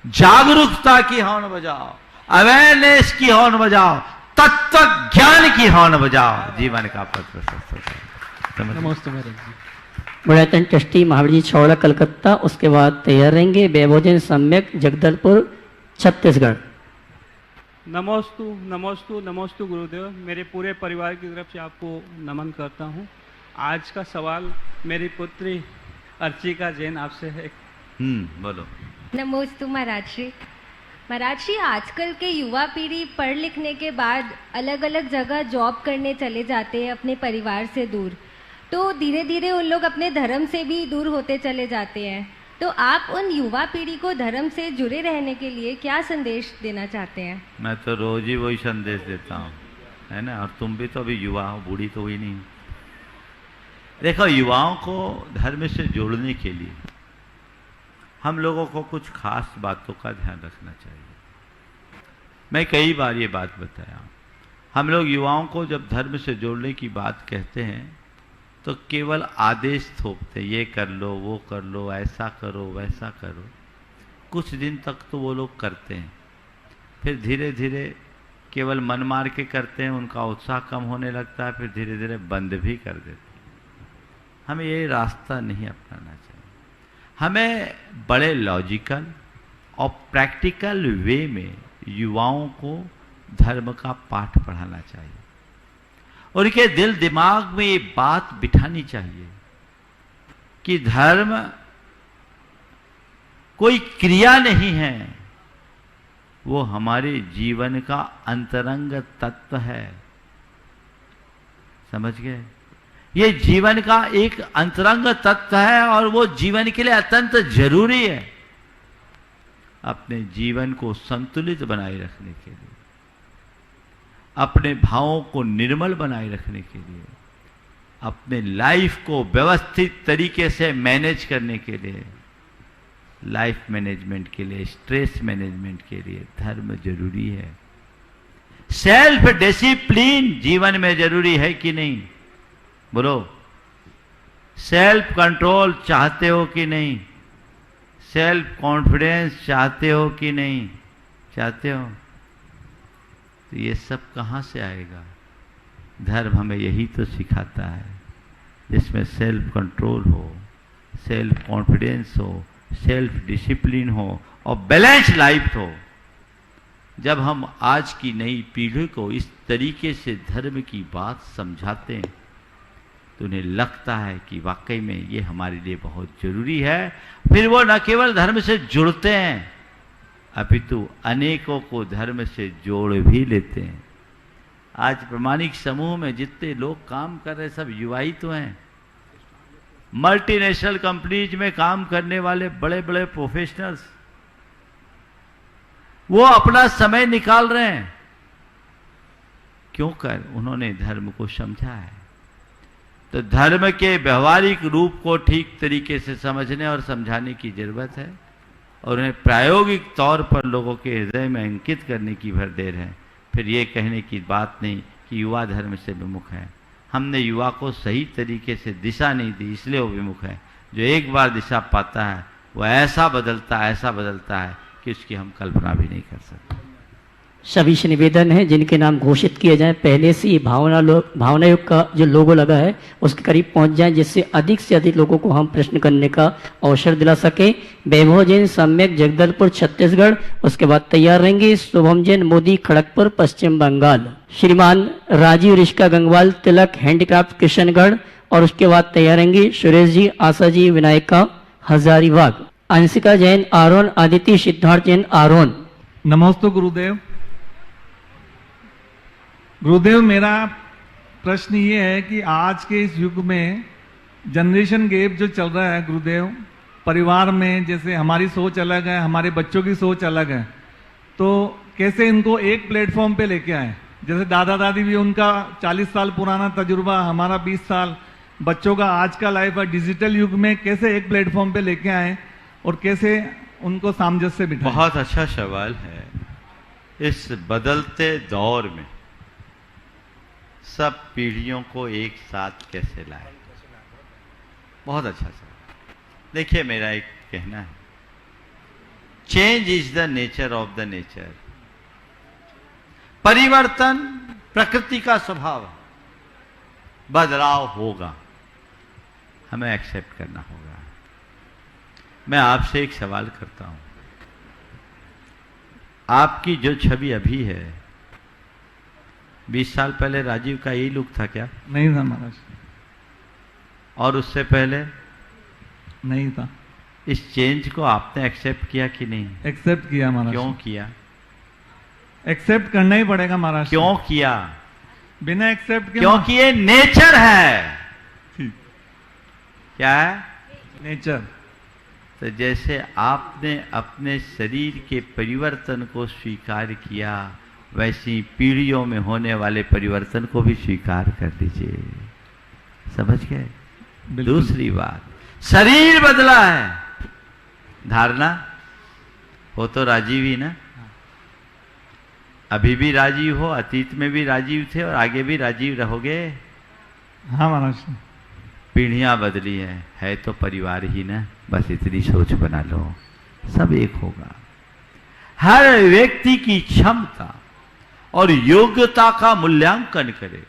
जागरूकता की हॉर्न बजाओ, अवेयरनेस की हॉर्न बजाओ, तत्व ज्ञान की हॉर्न बजाओ। जीवन का पथ प्रशस्त होता है। नमस्ते महाराज जी। गुणायतन ट्रस्टी महावीर जी छौड़ा कलकत्ता, उसके बाद तैयार रहेंगे बेभोजन सम्यक जगदलपुर छत्तीसगढ़। नमोस्तु नमोस्तु नमोस्तु गुरुदेव। मेरे पूरे परिवार की तरफ से आपको नमन करता हूँ। आज का सवाल मेरी पुत्री अर्चिका जैन आपसे है। बोलो। नमोस्तु महाराज श्री। महाराज श्री, आजकल के युवा पीढ़ी पढ़ लिखने के बाद अलग अलग जगह जॉब करने चले जाते हैं अपने परिवार से दूर, तो धीरे धीरे उन लोग अपने धर्म से भी दूर होते चले जाते हैं। तो आप उन युवा पीढ़ी को धर्म से जुड़े रहने के लिए क्या संदेश देना चाहते हैं? मैं तो रोज ही वही संदेश देता हूँ, है ना। और तुम भी तो अभी युवा हो, बूढ़ी तो हुई नहीं। देखो, युवाओं को धर्म से जोड़ने के लिए हम लोगों को कुछ खास बातों का ध्यान रखना चाहिए। मैं कई बार ये बात बताया, हम लोग युवाओं को जब धर्म से जोड़ने की बात कहते हैं तो केवल आदेश थोपते, ये कर लो, वो कर लो, ऐसा करो, वैसा करो। कुछ दिन तक तो वो लोग करते हैं, फिर धीरे धीरे केवल मन मार के करते हैं, उनका उत्साह कम होने लगता है, फिर धीरे धीरे बंद भी कर देते हैं। हमें ये रास्ता नहीं अपनाना चाहिए। हमें बड़े लॉजिकल और प्रैक्टिकल वे में युवाओं को धर्म का पाठ पढ़ाना चाहिए और उनके दिल दिमाग में ये बात बिठानी चाहिए कि धर्म कोई क्रिया नहीं है, वो हमारे जीवन का अंतरंग तत्व है। समझ गए? ये जीवन का एक अंतरंग तत्व है और वो जीवन के लिए अत्यंत जरूरी है। अपने जीवन को संतुलित बनाए रखने के लिए, अपने भावों को निर्मल बनाए रखने के लिए, अपने लाइफ को व्यवस्थित तरीके से मैनेज करने के लिए, लाइफ मैनेजमेंट के लिए, स्ट्रेस मैनेजमेंट के लिए धर्म जरूरी है। सेल्फ डिसिप्लिन जीवन में जरूरी है कि नहीं? बोलो। सेल्फ कंट्रोल चाहते हो कि नहीं? सेल्फ कॉन्फिडेंस चाहते हो कि नहीं? चाहते हो? तो ये सब कहाँ से आएगा? धर्म हमें यही तो सिखाता है, जिसमें सेल्फ कंट्रोल हो, सेल्फ कॉन्फिडेंस हो, सेल्फ डिसिप्लिन हो और बैलेंस लाइफ हो। जब हम आज की नई पीढ़ी को इस तरीके से धर्म की बात समझाते हैं तो उन्हें लगता है कि वाकई में ये हमारे लिए बहुत जरूरी है। फिर वो न केवल धर्म से जुड़ते हैं अपितु अनेकों को धर्म से जोड़ भी लेते हैं। आज प्रामाणिक समूह में जितने लोग काम कर रहे सब युवा ही तो हैं। मल्टीनेशनल कंपनीज में काम करने वाले बड़े बड़े प्रोफेशनल्स वो अपना समय निकाल रहे हैं। क्यों कर? उन्होंने धर्म को समझा है। तो धर्म के व्यवहारिक रूप को ठीक तरीके से समझने और समझाने की जरूरत है और उन्हें प्रायोगिक तौर पर लोगों के हृदय में अंकित करने की भर देर है। फिर ये कहने की बात नहीं कि युवा धर्म से विमुख है। हमने युवा को सही तरीके से दिशा नहीं दी, इसलिए वो विमुख है। जो एक बार दिशा पाता है वो ऐसा बदलता है कि उसकी हम कल्पना भी नहीं कर सकते। सभी से निवेदन है जिनके नाम घोषित किए जाएं पहले से ही भावना युग का जो लोगो लगा है उसके करीब पहुंच जाएं, जिससे अधिक लोगों को हम प्रश्न करने का अवसर दिला सकें। वैभव जैन सम्यक जगदलपुर छत्तीसगढ़, उसके बाद तैयार रहेंगे शुभम जैन मोदी खड़गपुर पश्चिम बंगाल, श्रीमान राजीव रिश्का गंगवाल तिलक हैंडीक्राफ्ट किशनगढ़, और उसके बाद तैयार रहेंगे सुरेश जी आशा जी विनायका हजारीबाग, अंशिका जैन आरोन, आदित्य सिद्धार्थ जैन आरोन। नमस्ते गुरुदेव। गुरुदेव, मेरा प्रश्न ये है कि आज के इस युग में जनरेशन गैप जो चल रहा है गुरुदेव, परिवार में जैसे हमारी सोच अलग है, हमारे बच्चों की सोच अलग है, तो कैसे इनको एक प्लेटफॉर्म पे लेके आए? जैसे दादा दादी भी, उनका 40 साल पुराना तजुर्बा, हमारा 20 साल, बच्चों का आज का लाइफ है, डिजिटल युग में कैसे एक प्लेटफॉर्म पे लेके आए और कैसे उनको सामंजस्य बिठाएं? बहुत अच्छा सवाल है। इस बदलते दौर में सब पीढ़ियों को एक साथ कैसे लाए, बहुत अच्छा सवाल। देखिए, मेरा एक कहना है, change is the nature of the nature. परिवर्तन प्रकृति का स्वभाव है, बदलाव होगा, हमें एक्सेप्ट करना होगा। मैं आपसे एक सवाल करता हूं, आपकी जो छवि अभी है, 20 साल पहले राजीव का यही लुक था क्या? नहीं था महाराज। और उससे पहले? नहीं था। इस चेंज को आपने एक्सेप्ट किया कि नहीं? एक्सेप्ट किया महाराज। क्यों किया? एक्सेप्ट करना ही पड़ेगा महाराज। क्यों किया? बिना एक्सेप्ट के? क्योंकि ये नेचर है। क्या है? नेचर। तो जैसे आपने अपने शरीर के परिवर्तन को स्वीकार किया, वैसी पीढ़ियों में होने वाले परिवर्तन को भी स्वीकार कर लीजिए। समझ गए? दूसरी बात, शरीर बदला है, धारणा हो तो राजीव ही ना। अभी भी राजीव हो, अतीत में भी राजीव थे और आगे भी राजीव रहोगे। हाँ महाराज। पीढ़ियां बदली है तो परिवार ही ना। बस इतनी सोच बना लो, सब एक होगा। हर व्यक्ति की क्षमता और योग्यता का मूल्यांकन करे,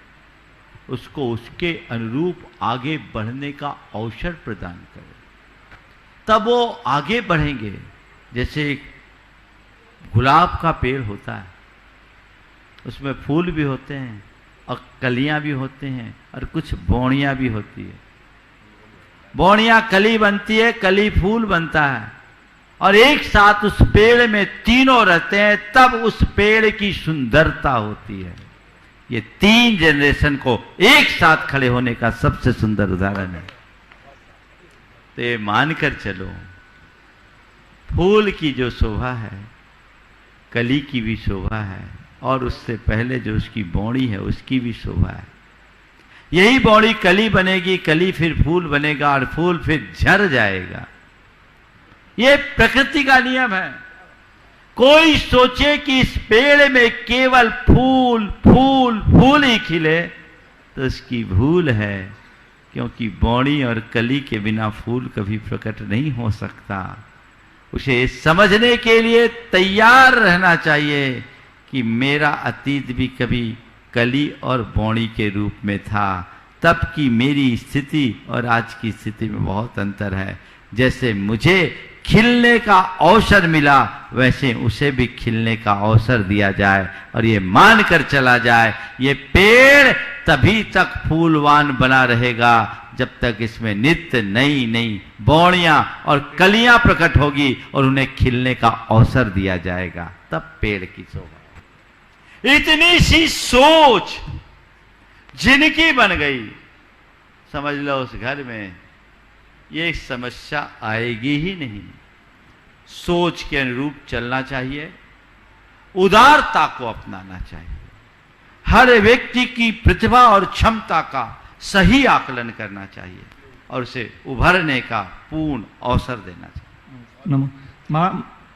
उसको उसके अनुरूप आगे बढ़ने का अवसर प्रदान करे, तब वो आगे बढ़ेंगे। जैसे एक गुलाब का पेड़ होता है, उसमें फूल भी होते हैं और कलियां भी होते हैं और कुछ बौड़ियां भी होती है। बौड़ियां कली बनती है, कली फूल बनता है, और एक साथ उस पेड़ में तीनों रहते हैं, तब उस पेड़ की सुंदरता होती है। ये 3 जनरेशन को एक साथ खड़े होने का सबसे सुंदर उदाहरण है। तो ये मानकर चलो, फूल की जो शोभा है, कली की भी शोभा है, और उससे पहले जो उसकी बौड़ी है उसकी भी शोभा है। यही बौड़ी कली बनेगी, कली फिर फूल बनेगा और फूल फिर झड़ जाएगा। ये प्रकृति का नियम है। कोई सोचे कि इस पेड़ में केवल फूल फूल फूल ही खिले, तो उसकी भूल है, क्योंकि बौड़ी और कली के बिना फूल कभी प्रकट नहीं हो सकता। उसे समझने के लिए तैयार रहना चाहिए कि मेरा अतीत भी कभी कली और बौड़ी के रूप में था, तब की मेरी स्थिति और आज की स्थिति में बहुत अंतर है। जैसे मुझे खिलने का अवसर मिला, वैसे उसे भी खिलने का अवसर दिया जाए और ये मानकर चला जाए, ये पेड़ तभी तक फूलवान बना रहेगा जब तक इसमें नित्य नई नई बौड़ियां और कलियां प्रकट होगी और उन्हें खिलने का अवसर दिया जाएगा, तब पेड़ की शोभा। इतनी सी सोच जिनकी बन गई, समझ लो उस घर में ये समस्या आएगी ही नहीं। सोच के अनुरूप चलना चाहिए, उदारता को अपनाना चाहिए, हर व्यक्ति की प्रतिभा और क्षमता का सही आकलन करना चाहिए और उसे उभरने का पूर्ण अवसर देना चाहिए।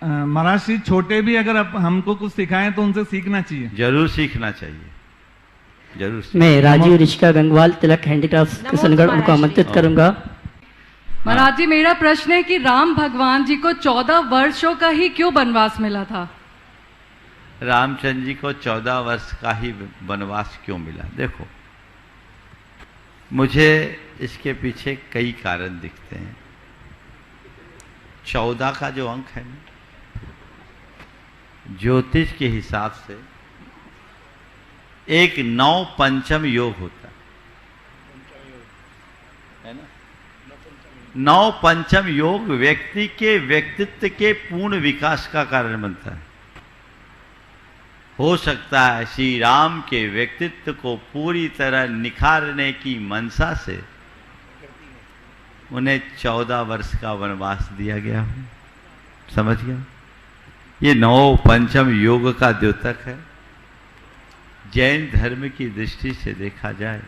महाराज जी, छोटे भी अगर हमको कुछ सिखाएं तो उनसे सीखना चाहिए। जरूर सीखना चाहिए। जरूर मैं राजीव ऋषिका गंगवाल तिलक हैंडीक्राफ्ट किशनगढ़ उनको आमंत्रित करूंगा। महाराज जी, मेरा प्रश्न है कि राम भगवान जी को 14 वर्षों का ही क्यों वनवास मिला था? रामचंद्र जी को 14 वर्ष का ही वनवास क्यों मिला? देखो, मुझे इसके पीछे कई कारण दिखते हैं। 14 का जो अंक है ना, ज्योतिष के हिसाब से एक 9 पंचम योग होता है ना। 9 पंचम योग व्यक्ति के व्यक्तित्व के पूर्ण विकास का कारण बनता है। हो सकता है श्री राम के व्यक्तित्व को पूरी तरह निखारने की मंशा से उन्हें 14 वर्ष का वनवास दिया गया हो। समझ गया? ये 9 पंचम योग का द्योतक है। जैन धर्म की दृष्टि से देखा जाए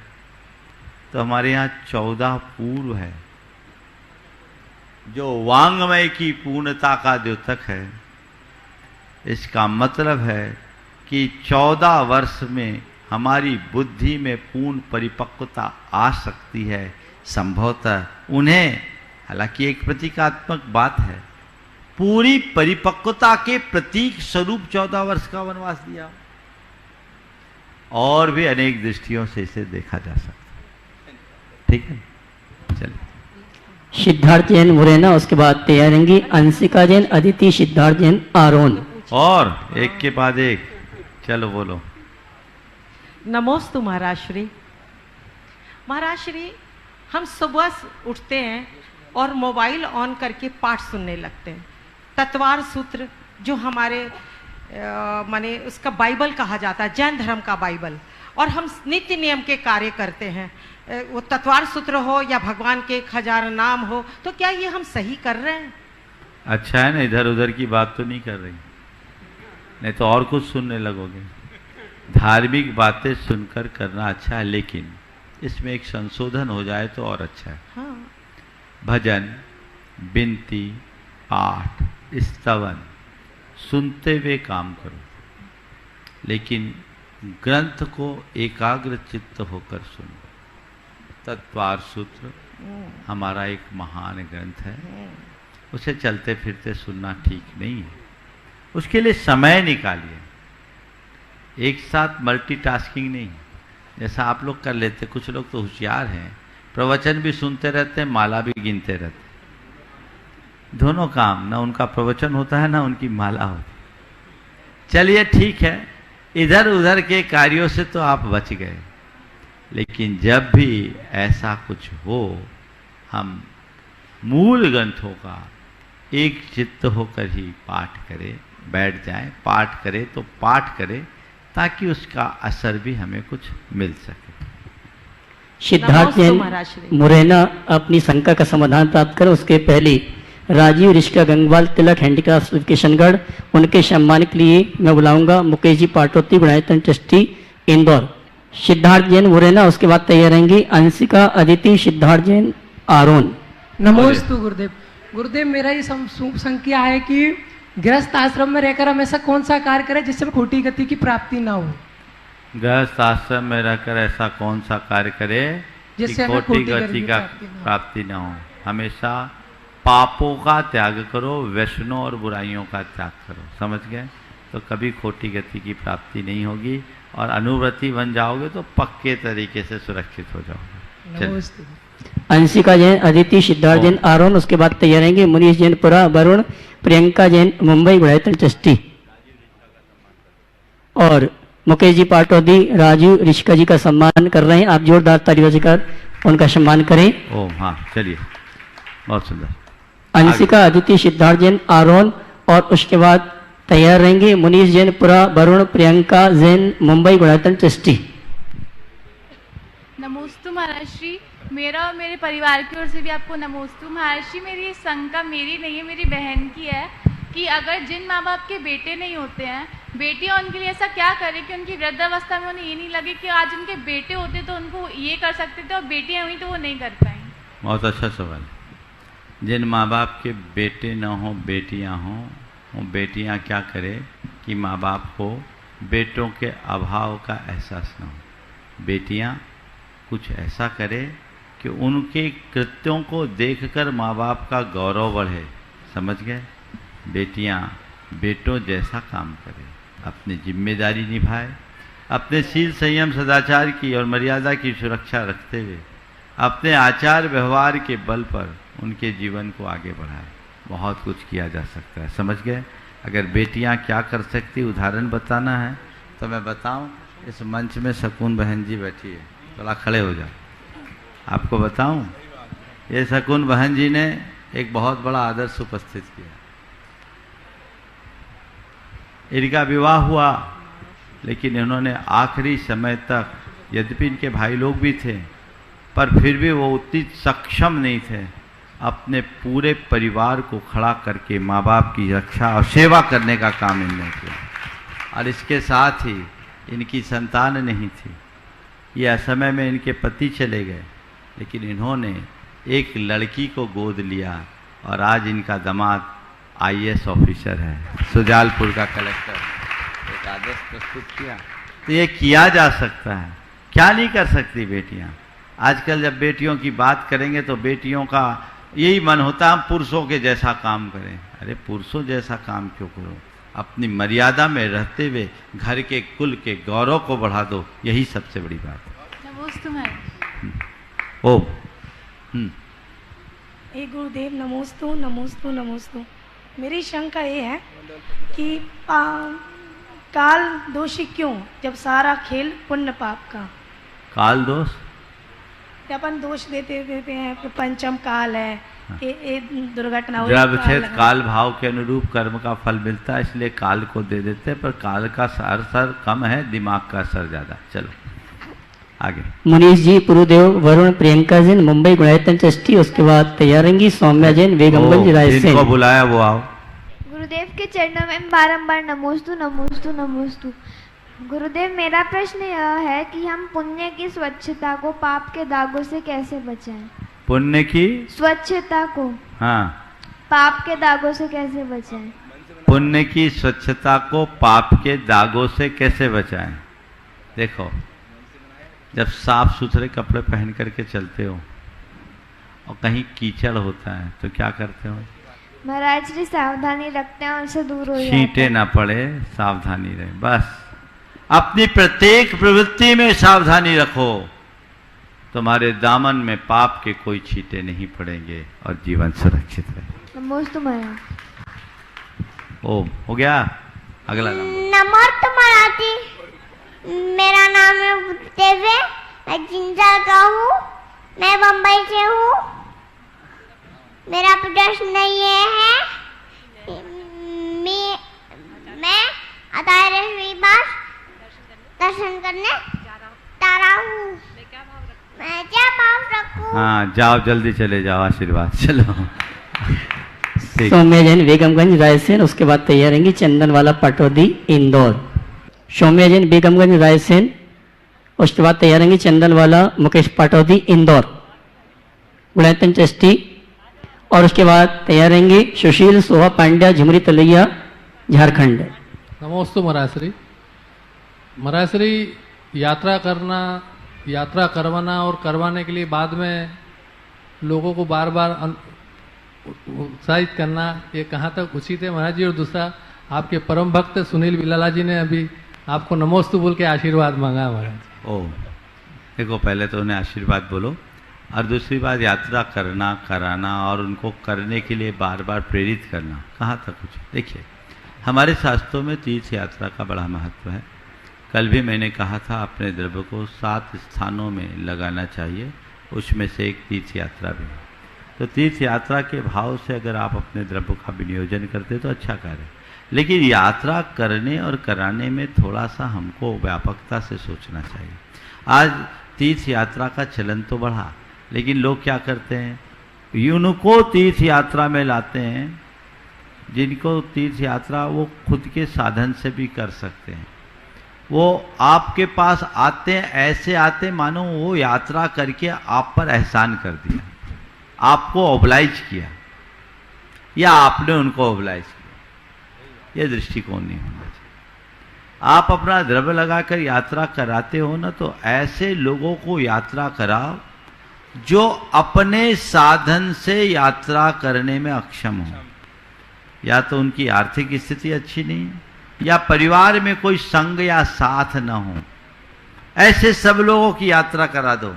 तो हमारे यहाँ 14 पूर्व है, जो वांग्मय की पूर्णता का द्योतक है। इसका मतलब है कि 14 वर्ष में हमारी बुद्धि में पूर्ण परिपक्वता आ सकती है। संभवतः उन्हें, हालांकि एक प्रतीकात्मक बात है, पूरी परिपक्वता के प्रतीक स्वरूप 14 वर्ष का वनवास दिया। और भी अनेक दृष्टियों से इसे देखा जा सकता है। ठीक है, चलिए। सिद्धार्थ जैन मुरैना, उसके बाद तैयारेंगी अंशिका जैन, अदिति, सिद्धार्थ जैन, आरोन। और एक के बाद एक, चलो बोलो। नमोस्तु महाराज श्री। महाराज श्री, हम सुबह उठते हैं और मोबाइल ऑन करके पाठ सुनने लगते हैं। तत्वार सूत्र जो हमारे माने उसका बाइबल कहा जाता है, जैन धर्म का बाइबल, और हम नित्य नियम के कार्य करते हैं। वो तत्वार सूत्र हो या भगवान के 1000 नाम हो, तो क्या ये हम सही कर रहे हैं? अच्छा है ना, इधर उधर की बात तो नहीं कर रही, नहीं तो और कुछ सुनने लगोगे। धार्मिक बातें सुनकर करना अच्छा है, लेकिन इसमें एक संशोधन हो जाए तो और अच्छा है। हाँ। भजन, विनती, पाठ, स्तवन सुनते हुए काम करो, लेकिन ग्रंथ को एकाग्र चित्त होकर सुनो। तत्वार सूत्र हमारा एक महान ग्रंथ है, उसे चलते फिरते सुनना ठीक नहीं है। उसके लिए समय निकालिए, एक साथ मल्टीटास्किंग नहीं। जैसा आप लोग कर लेते, कुछ लोग तो होशियार हैं, प्रवचन भी सुनते रहते हैं, माला भी गिनते रहते, दोनों काम, ना उनका प्रवचन होता है ना उनकी माला होती। चलिए ठीक है, इधर उधर के कार्यों से तो आप बच गए, लेकिन जब भी ऐसा कुछ हो, हम मूल ग्रंथों का एक चित्त होकर ही पाठ करें, बैठ जाएं, पाठ करें तो पाठ करें, ताकि उसका असर भी हमें कुछ मिल सके। सिद्धार्थ जैन मुरैना, अपनी शंका का समाधान प्राप्त करें। उसके पहले राजीव ऋषिका गंगवाल तिलक हैंडीक्राफ्ट किशनगढ़, उनके सम्मान के लिए मैं बुलाऊंगा मुकेश जी पाटोती, गुणायतन ट्रस्टी, इंदौर। सिद्धार्थ जैन मुरैना, उसके बाद तैयार रहेंगी अंशिका, अदिति, सिद्धार्थ जैन, आरोन। नमोस्तु गुरुदेव। गुरुदेव, मेरा ये संख्या है कि गृहस्थ आश्रम में रहकर हम ऐसा कौन सा कार्य करें जिससे खोटी गति की प्राप्ति ना हो? गृहस्थ आश्रम में रहकर ऐसा कौन सा कार्य करे जिससे कि खोटी गति का प्राप्ति ना हो? हमेशा पापों का त्याग करो, व्यसनों और बुराइयों का त्याग करो। समझ गए? तो कभी खोटी गति की प्राप्ति नहीं होगी, और अनुव्रती बन जाओगे तो पक्के तरीके से सुरक्षित हो जाओगे। अंशिका जैन, अदिति, सिद्धार्थ जैन, आरोन। उसके बाद तैयार रहेंगे मुनीश जैन पुरा, वरुण, प्रियंका जैन, मुंबई, गुणायतन ट्रस्टी, और मुकेश जी पाटोदी, राजीव ऋषिका जी का सम्मान कर रहे हैं। आप जोरदार तालियों से कर उनका सम्मान करें। ओ हाँ, चलिए, बहुत सुंदर। अंशिका, अदिति, सिद्धार्थ जैन, आरोन, और उसके बाद तैयार रहेंगे मुनीश जैन पुरा, वरुण, प्रियंका जैन, मुंबई, गुणायतन ट्रस्टी। नमोस्तु महाराज श्री। मेरा और मेरे परिवार की ओर से भी आपको नमोस्तु महाराज श्री। मेरी ये शंका मेरी नहीं है, मेरी बहन की है कि अगर जिन माँ बाप के बेटे नहीं होते हैं, बेटियां उनके लिए ऐसा क्या करें कि उनकी वृद्धावस्था में उन्हें ये नहीं लगे कि आज उनके बेटे होते तो उनको ये कर सकते थे और बेटियां हुई तो वो नहीं कर पाई। बहुत अच्छा सवाल। जिन माँ बाप के बेटे न हो, बेटियां हों, वो बेटियां क्या करें कि माँ बाप को बेटों के अभाव का एहसास न हो। बेटियां कुछ ऐसा करें कि उनके कृत्यों को देखकर माँ बाप का गौरव बढ़े। समझ गए? बेटियां बेटों जैसा काम करें, अपनी जिम्मेदारी निभाए, अपने शील संयम सदाचार की और मर्यादा की सुरक्षा रखते हुए अपने आचार व्यवहार के बल पर उनके जीवन को आगे बढ़ाए। बहुत कुछ किया जा सकता है। समझ गए? अगर बेटियां क्या कर सकती, उदाहरण बताना है तो मैं बताऊं, इस मंच में शकुन बहन जी बैठी है, थोड़ा खड़े हो जाओ। आपको बताऊं, ये शकुन बहन जी ने एक बहुत बड़ा आदर्श उपस्थित किया। इनका विवाह हुआ, लेकिन इन्होंने आखिरी समय तक, यद्यपि इनके भाई लोग भी थे, पर फिर भी वो उतनी सक्षम नहीं थे, अपने पूरे परिवार को खड़ा करके माँ बाप की रक्षा और सेवा करने का काम इन्होंने किया। और इसके साथ ही इनकी संतान नहीं थी। ये असमय में इनके पति चले गए, लेकिन इन्होंने एक लड़की को गोद लिया और आज इनका दामाद IAS ऑफिसर है, सुजालपुर का कलेक्टर। एक आदेश प्रस्तुत किया। तो ये किया जा सकता है। क्या नहीं कर सकती बेटियां? आजकल जब बेटियों की बात करेंगे तो बेटियों का यही मन होता है हम पुरुषों के जैसा काम करें। अरे पुरुषों जैसा काम क्यों करो? अपनी मर्यादा में रहते हुए घर के कुल के गौरव को बढ़ा दो, यही सबसे बड़ी बात है। नमोस्तु महाराज। ओम। हे गुरुदेव, नमोस्तु नमोस्तु नमोस्तु। मेरी शंका ये है कि काल दोषी क्यों, जब सारा खेल पुण्य पाप का? काल दोष? अपन दोष देते हैं, पंचम काल है, ये दुर्घटना हुई, जब काल भाव के अनुरूप कर्म का फल मिलता है, इसलिए काल को दे देते हैं, पर काल का असर कम है, दिमाग का असर ज्यादा। चलो आगे। मुनीष जी, पुरुदेव, वरुण, प्रियंका जैन, मुंबई गुणायतन ट्रस्टी, उसके बाद तैयारंगी, सौम्या जैन, बेगमगंज, रायसेन। जिनको बुलाया वो आओ। गुरुदेव के चरणों में बारंबार नमोस्तु नमोस्तु नमोस्तु। गुरुदेव, मेरा प्रश्न यह है कि हम पुण्य की स्वच्छता को पाप के दागों से कैसे बचाएं? पुण्य की स्वच्छता को हाँ पाप के दागों से कैसे बचाएं? पुण्य की स्वच्छता को पाप के दागों से कैसे बचाएं? देखो, जब साफ सुथरे कपड़े पहन करके चलते हो और कहीं कीचड़ होता है तो क्या करते हो? महाराज जी सावधानी रखते हैं, उनसे दूर हो जाते हैं। छींटे ना पड़े, सावधानी रहे। बस अपनी प्रत्येक प्रवृत्ति में सावधानी रखो, तुम्हारे दामन में पाप के कोई छींटे नहीं पड़ेंगे और जीवन सुरक्षित रहे। नमोस्तु महाराज। ओम। हो गया? अगला नंबर। नमस्ते महाराज जी, मेरा नाम है देव, मैं जिंदा का हूँ, मैं बम्बई से हूँ। मेरा प्रश्न ये है, मैं अतारहवीं बार दर्शन करने जा रहा हूँ, मैं क्या भाव रखूँ? हाँ जाओ, जल्दी चले जाओ, आशीर्वाद। चलो। सौम्या जैन, बेगमगंज, रायसेन, उसके बाद तैयारंगी, चंदनवाला, पटौदी, इंदौर। सौम्या जैन, बेगमगंज, रायसेन, उसके बाद तैयारंगी, चंदनवाला, मुकेश पाटौदी, इंदौर गुणायतन ट्रस्टी, और उसके बाद तैयारंगी, सुशील, सोहा पांड्या, झुमरी, तलैया, झारखंड। नमोस्तु महाराज श्री। महाराज श्री, यात्रा करवाना और करवाने के लिए बाद में लोगों को बार बार उत्साहित करना, ये कहाँ तक उचित है महाराज जी? और दूसरा, आपके परम भक्त सुनील बिलाला जी ने अभी आपको नमोस्तु बोल के आशीर्वाद मांगा महाराज। ओ, देखो, पहले तो उन्हें आशीर्वाद बोलो, और दूसरी बात, यात्रा करना, कराना और उनको करने के लिए बार बार प्रेरित करना कहाँ तक उचित? देखिए, हमारे शास्त्रों में तीर्थ यात्रा का बड़ा महत्व है। कल भी मैंने कहा था, अपने द्रव्य को 7 स्थानों में लगाना चाहिए, उसमें से एक तीर्थ यात्रा भी है। तो तीर्थ यात्रा के भाव से अगर आप अपने द्रव्य का विनियोजन करते तो अच्छा कार्य है, लेकिन यात्रा करने और कराने में थोड़ा सा हमको व्यापकता से सोचना चाहिए। आज तीर्थ यात्रा का चलन तो बढ़ा, लेकिन लोग क्या करते हैं, उनको तीर्थ यात्रा में लाते हैं जिनको तीर्थ यात्रा वो खुद के साधन से भी कर सकते हैं। वो आपके पास आते हैं, ऐसे आते मानो वो यात्रा करके आप पर एहसान कर दिया, आपको ओबलाइज किया, या आपने उनको ओबलाइज किया। ये दृष्टिकोण नहीं होना चाहिए। आप अपना द्रव्य लगाकर यात्रा कराते हो ना, तो ऐसे लोगों को यात्रा कराओ जो अपने साधन से यात्रा करने में अक्षम हो। या तो उनकी आर्थिक स्थिति अच्छी नहीं है, या परिवार में कोई संग या साथ न हो, ऐसे सब लोगों की यात्रा करा दो।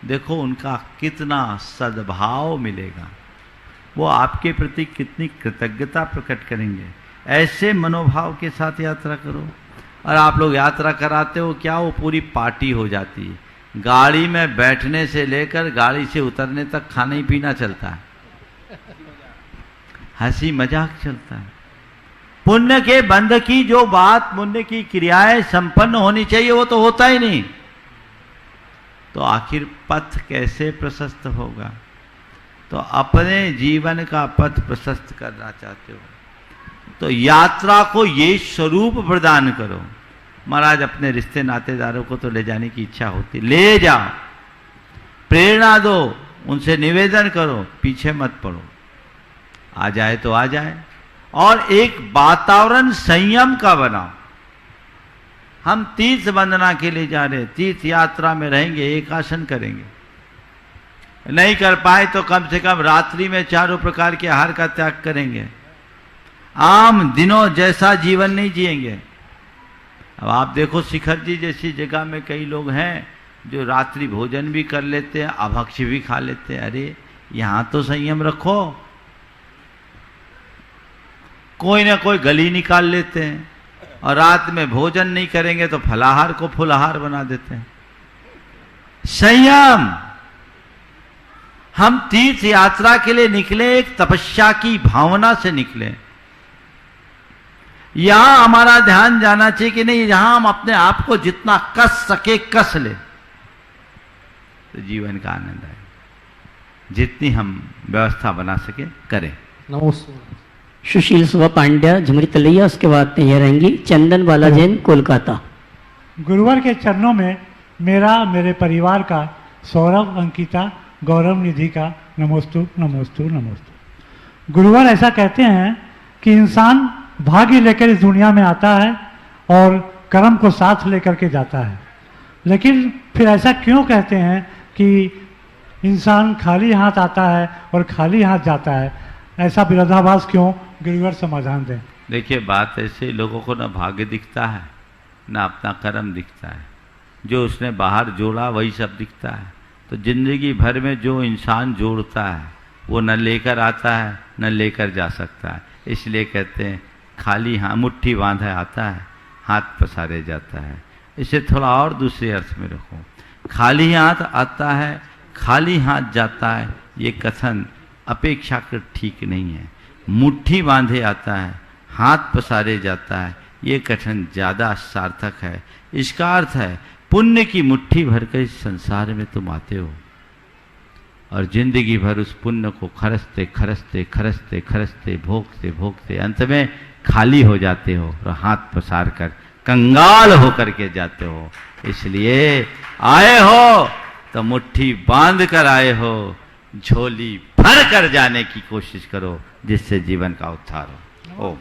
देखो उनका कितना सद्भाव मिलेगा, वो आपके प्रति कितनी कृतज्ञता प्रकट करेंगे। ऐसे मनोभाव के साथ यात्रा करो। और आप लोग यात्रा कराते हो क्या, वो पूरी पार्टी हो जाती है। गाड़ी में बैठने से लेकर गाड़ी से उतरने तक खाना ही पीना चलता है, हंसी मजाक चलता है। पुण्य के बंध की जो बात, पुण्य की क्रियाएं संपन्न होनी चाहिए, वो तो होता ही नहीं। तो आखिर पथ कैसे प्रशस्त होगा? तो अपने जीवन का पथ प्रशस्त करना चाहते हो तो यात्रा को ये स्वरूप प्रदान करो। महाराज अपने रिश्ते नातेदारों को तो ले जाने की इच्छा होती, ले जाओ, प्रेरणा दो, उनसे निवेदन करो, पीछे मत पड़ो। आ जाए तो आ जाए, और एक वातावरण संयम का बनाओ। हम तीर्थ वंदना के लिए जा रहे, तीर्थ यात्रा में रहेंगे, एक आसन करेंगे, नहीं कर पाए तो कम से कम रात्रि में चारों प्रकार के आहार का त्याग करेंगे। आम दिनों जैसा जीवन नहीं जिएंगे। अब आप देखो शिखर जी जैसी जगह में कई लोग हैं जो रात्रि भोजन भी कर लेते हैं, अभक्ष्य भी खा लेते हैं। अरे यहां तो संयम रखो। कोई ना कोई गली निकाल लेते हैं, और रात में भोजन नहीं करेंगे तो फलाहार को फुलाहार बना देते हैं। संयम। हम तीर्थ यात्रा के लिए निकले, एक तपस्या की भावना से निकले। यहां हमारा ध्यान जाना चाहिए कि नहीं, यहां हम अपने आप को जितना कस सके कस ले तो जीवन का आनंद आए। जितनी हम व्यवस्था बना सके करें। नमस्कार। सुशील सुबह पांड्या झुमरी तलैया, उसके बाद यह रहेंगी चंदन बाला जैन कोलकाता। गुरुवर के चरणों में मेरा, मेरे परिवार का, सौरभ, अंकिता, गौरव निधि का नमोस्तु नमोस्तु नमोस्तु। गुरुवर ऐसा कहते हैं कि इंसान भाग्य लेकर इस दुनिया में आता है और कर्म को साथ लेकर के जाता है, लेकिन फिर ऐसा क्यों कहते हैं कि इंसान खाली हाथ आता है और खाली हाथ जाता है? ऐसा विरोधाभास क्यों? गुरुवर समाधान दें। देखिए बात ऐसे, लोगों को ना भाग्य दिखता है ना अपना कर्म दिखता है। जो उसने बाहर जोड़ा वही सब दिखता है। तो जिंदगी भर में जो इंसान जोड़ता है वो न लेकर आता है न लेकर जा सकता है। इसलिए कहते हैं खाली हाथ, मुट्ठी बांधे आता है, हाथ पसारे जाता है। इसे थोड़ा और दूसरे अर्थ में रखो। खाली हाथ आता है, खाली हाथ जाता है, ये कथन अपेक्षाकृत ठीक नहीं है। मुट्ठी बांधे आता है, हाथ पसारे जाता है, ये कथन ज़्यादा सार्थक है। इसका अर्थ है पुण्य की मुट्ठी भर कर इस संसार में तुम आते हो और जिंदगी भर उस पुण्य को खरचते खरचते खरचते खरचते भोगते भोगते अंत में खाली हो जाते हो और हाथ पसार कर कंगाल होकर के जाते हो। इसलिए आए हो तो मुट्ठी बांध कर आए हो, झोली भर कर जाने की कोशिश करो जिससे जीवन का उद्धार हो। ओ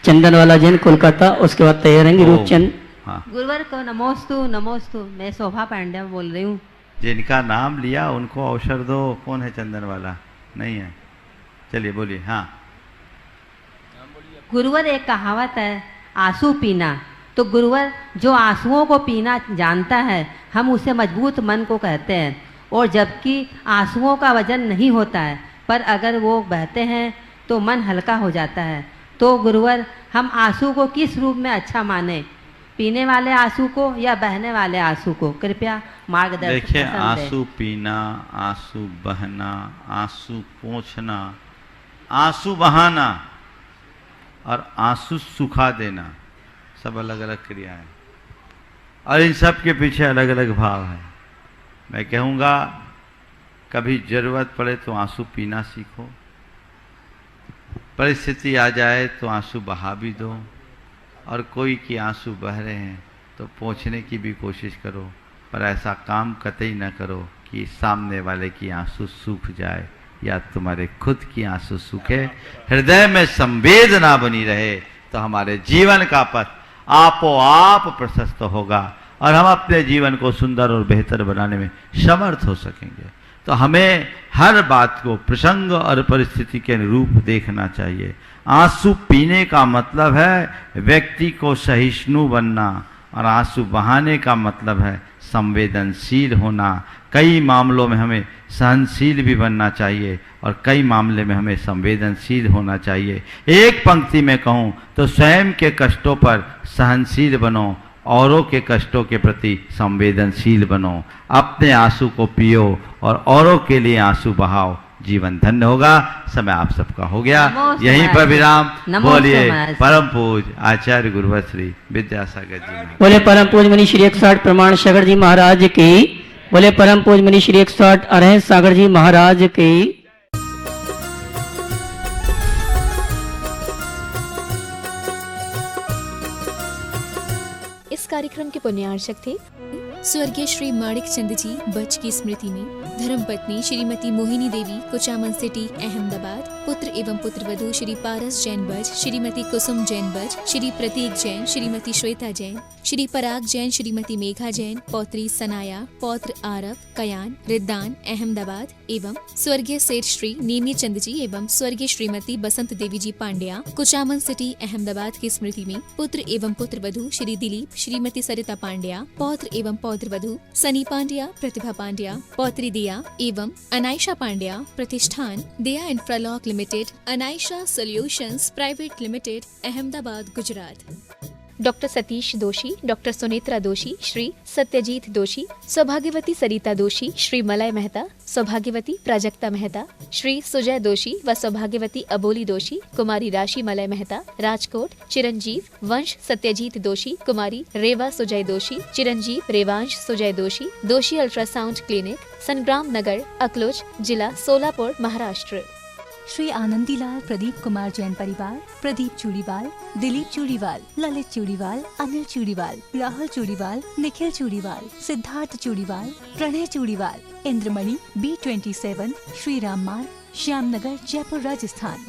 चंदन वाला जैन कोलकाता, उसके बाद तैयार रहेंगे रूपचंद। हाँ। गुरुवर को नमोस्तु नमोस्तु। मैं शोभा पांड्या बोल रही हूँ। जिनका नाम लिया उनको अवसर दो। कौन है चंदन वाला? नहीं है, चलिए बोलिए। हाँ गुरुवर, एक कहावत है आंसू पीना। तो गुरुवर, जो आंसुओं को पीना जानता है हम उसे मजबूत मन को कहते हैं, और जबकि आंसुओं का वजन नहीं होता है, पर अगर वो बहते हैं तो मन हल्का हो जाता है। तो गुरुवर, हम आंसू को किस रूप में अच्छा माने, पीने वाले आंसू को या बहने वाले आंसू को? कृपया मार्गदर्शन। देखिए, आंसू पीना, आंसू बहना, आंसू पोंछना, आंसू बहाना और आंसू सुखा देना, सब अलग अलग क्रियाएं, और इन सब के पीछे अलग अलग भाव है। मैं कहूँगा कभी जरूरत पड़े तो आंसू पीना सीखो, परिस्थिति आ जाए तो आंसू बहा भी दो, और कोई के आंसू बह रहे हैं तो पोंछने की भी कोशिश करो, पर ऐसा काम कतई न करो कि सामने वाले की आंसू सूख जाए या तुम्हारे खुद की आंसू सूखे। हृदय में संवेदना बनी रहे तो हमारे जीवन का पथ आपो आप प्रशस्त होगा और हम अपने जीवन को सुंदर और बेहतर बनाने में समर्थ हो सकेंगे। तो हमें हर बात को प्रसंग और परिस्थिति के अनुरूप देखना चाहिए। आंसू पीने का मतलब है व्यक्ति को सहिष्णु बनना और आंसू बहाने का मतलब है संवेदनशील होना। कई मामलों में हमें सहनशील भी बनना चाहिए और कई मामले में हमें संवेदनशील होना चाहिए। एक पंक्ति में कहूँ तो स्वयं के कष्टों पर सहनशील बनो, औरों के कष्टों के प्रति संवेदनशील बनो। अपने आंसू को पियो और औरों के लिए आंसू बहाओ, जीवन धन्य होगा। समय आप सबका हो गया, यहीं पर विराम। बोलिए परम पूज आचार्य गुरुवर श्री विद्यासागर जी। बोले परम पूज मनी श्री 160 प्रमाण सागर जी महाराज की। बोले परम पूज मनी श्री 160 अरहंत सागर जी महाराज की। इस कार्यक्रम के पुण्यार्चक थे स्वर्गीय श्री माणिक चंद जी बच की स्मृति में धर्मपत्नी श्रीमती मोहिनी देवी कुचामन सिटी अहमदाबाद, पुत्र एवं पुत्रवधू श्री पारस जैन बज, श्रीमती कुसुम जैन बज, श्री प्रतीक जैन, श्रीमती श्वेता जैन, श्री पराग जैन, श्रीमती मेघा जैन, पौत्री सनाया, पौत्र आरव, कयान, रिद्दान अहमदाबाद एवं स्वर्गीय सेठ श्री नेमी चंद जी एवं स्वर्गीय श्रीमती बसंत देवी जी पांड्या कुचामन सिटी अहमदाबाद की स्मृति में पुत्र एवं पुत्रवधू श्री दिलीप, श्रीमती सरिता पांड्या, पौत्र एवं पौत्रवधू सनी पांड्या, प्रतिभा पांड्या, पौत्री दिया एवं अनायशा पांड्या, प्रतिष्ठान दिया Infralock limited, Anaysha solutions private limited, Ahmedabad Gujarat. Doctor Satish Doshi, doctor Sunetra दोषी, श्री सत्यजीत दोषी, सौभाग्यवती सरिता दोषी, श्री मलय मेहता, सौभाग्यवती प्राजक्ता मेहता, श्री सुजय दोषी व सौभाग्यवती अबोली दोषी, कुमारी राशि मलय मेहता, राजकोट, चिरंजीव वंश सत्यजीत दोषी, कुमारी रेवा सुजय दोषी, चिरंजीव रेवांश सुजय दोषी, दोषी अल्ट्रासाउंड क्लिनिक, संग्राम नगर, अकलोज, जिला सोलापुर, महाराष्ट्र। श्री आनंदीलाल प्रदीप कुमार जैन परिवार, प्रदीप चूड़ीवाल, दिलीप चूड़ीवाल, ललित चूड़ीवाल, अनिल चूड़ीवाल, राहुल चूड़ीवाल, निखिल चूड़ीवाल, सिद्धार्थ चूड़ीवाल, प्रणय चूड़ीवाल, इंद्रमणि B27, श्री राम मार्ग, श्यामनगर, जयपुर, राजस्थान।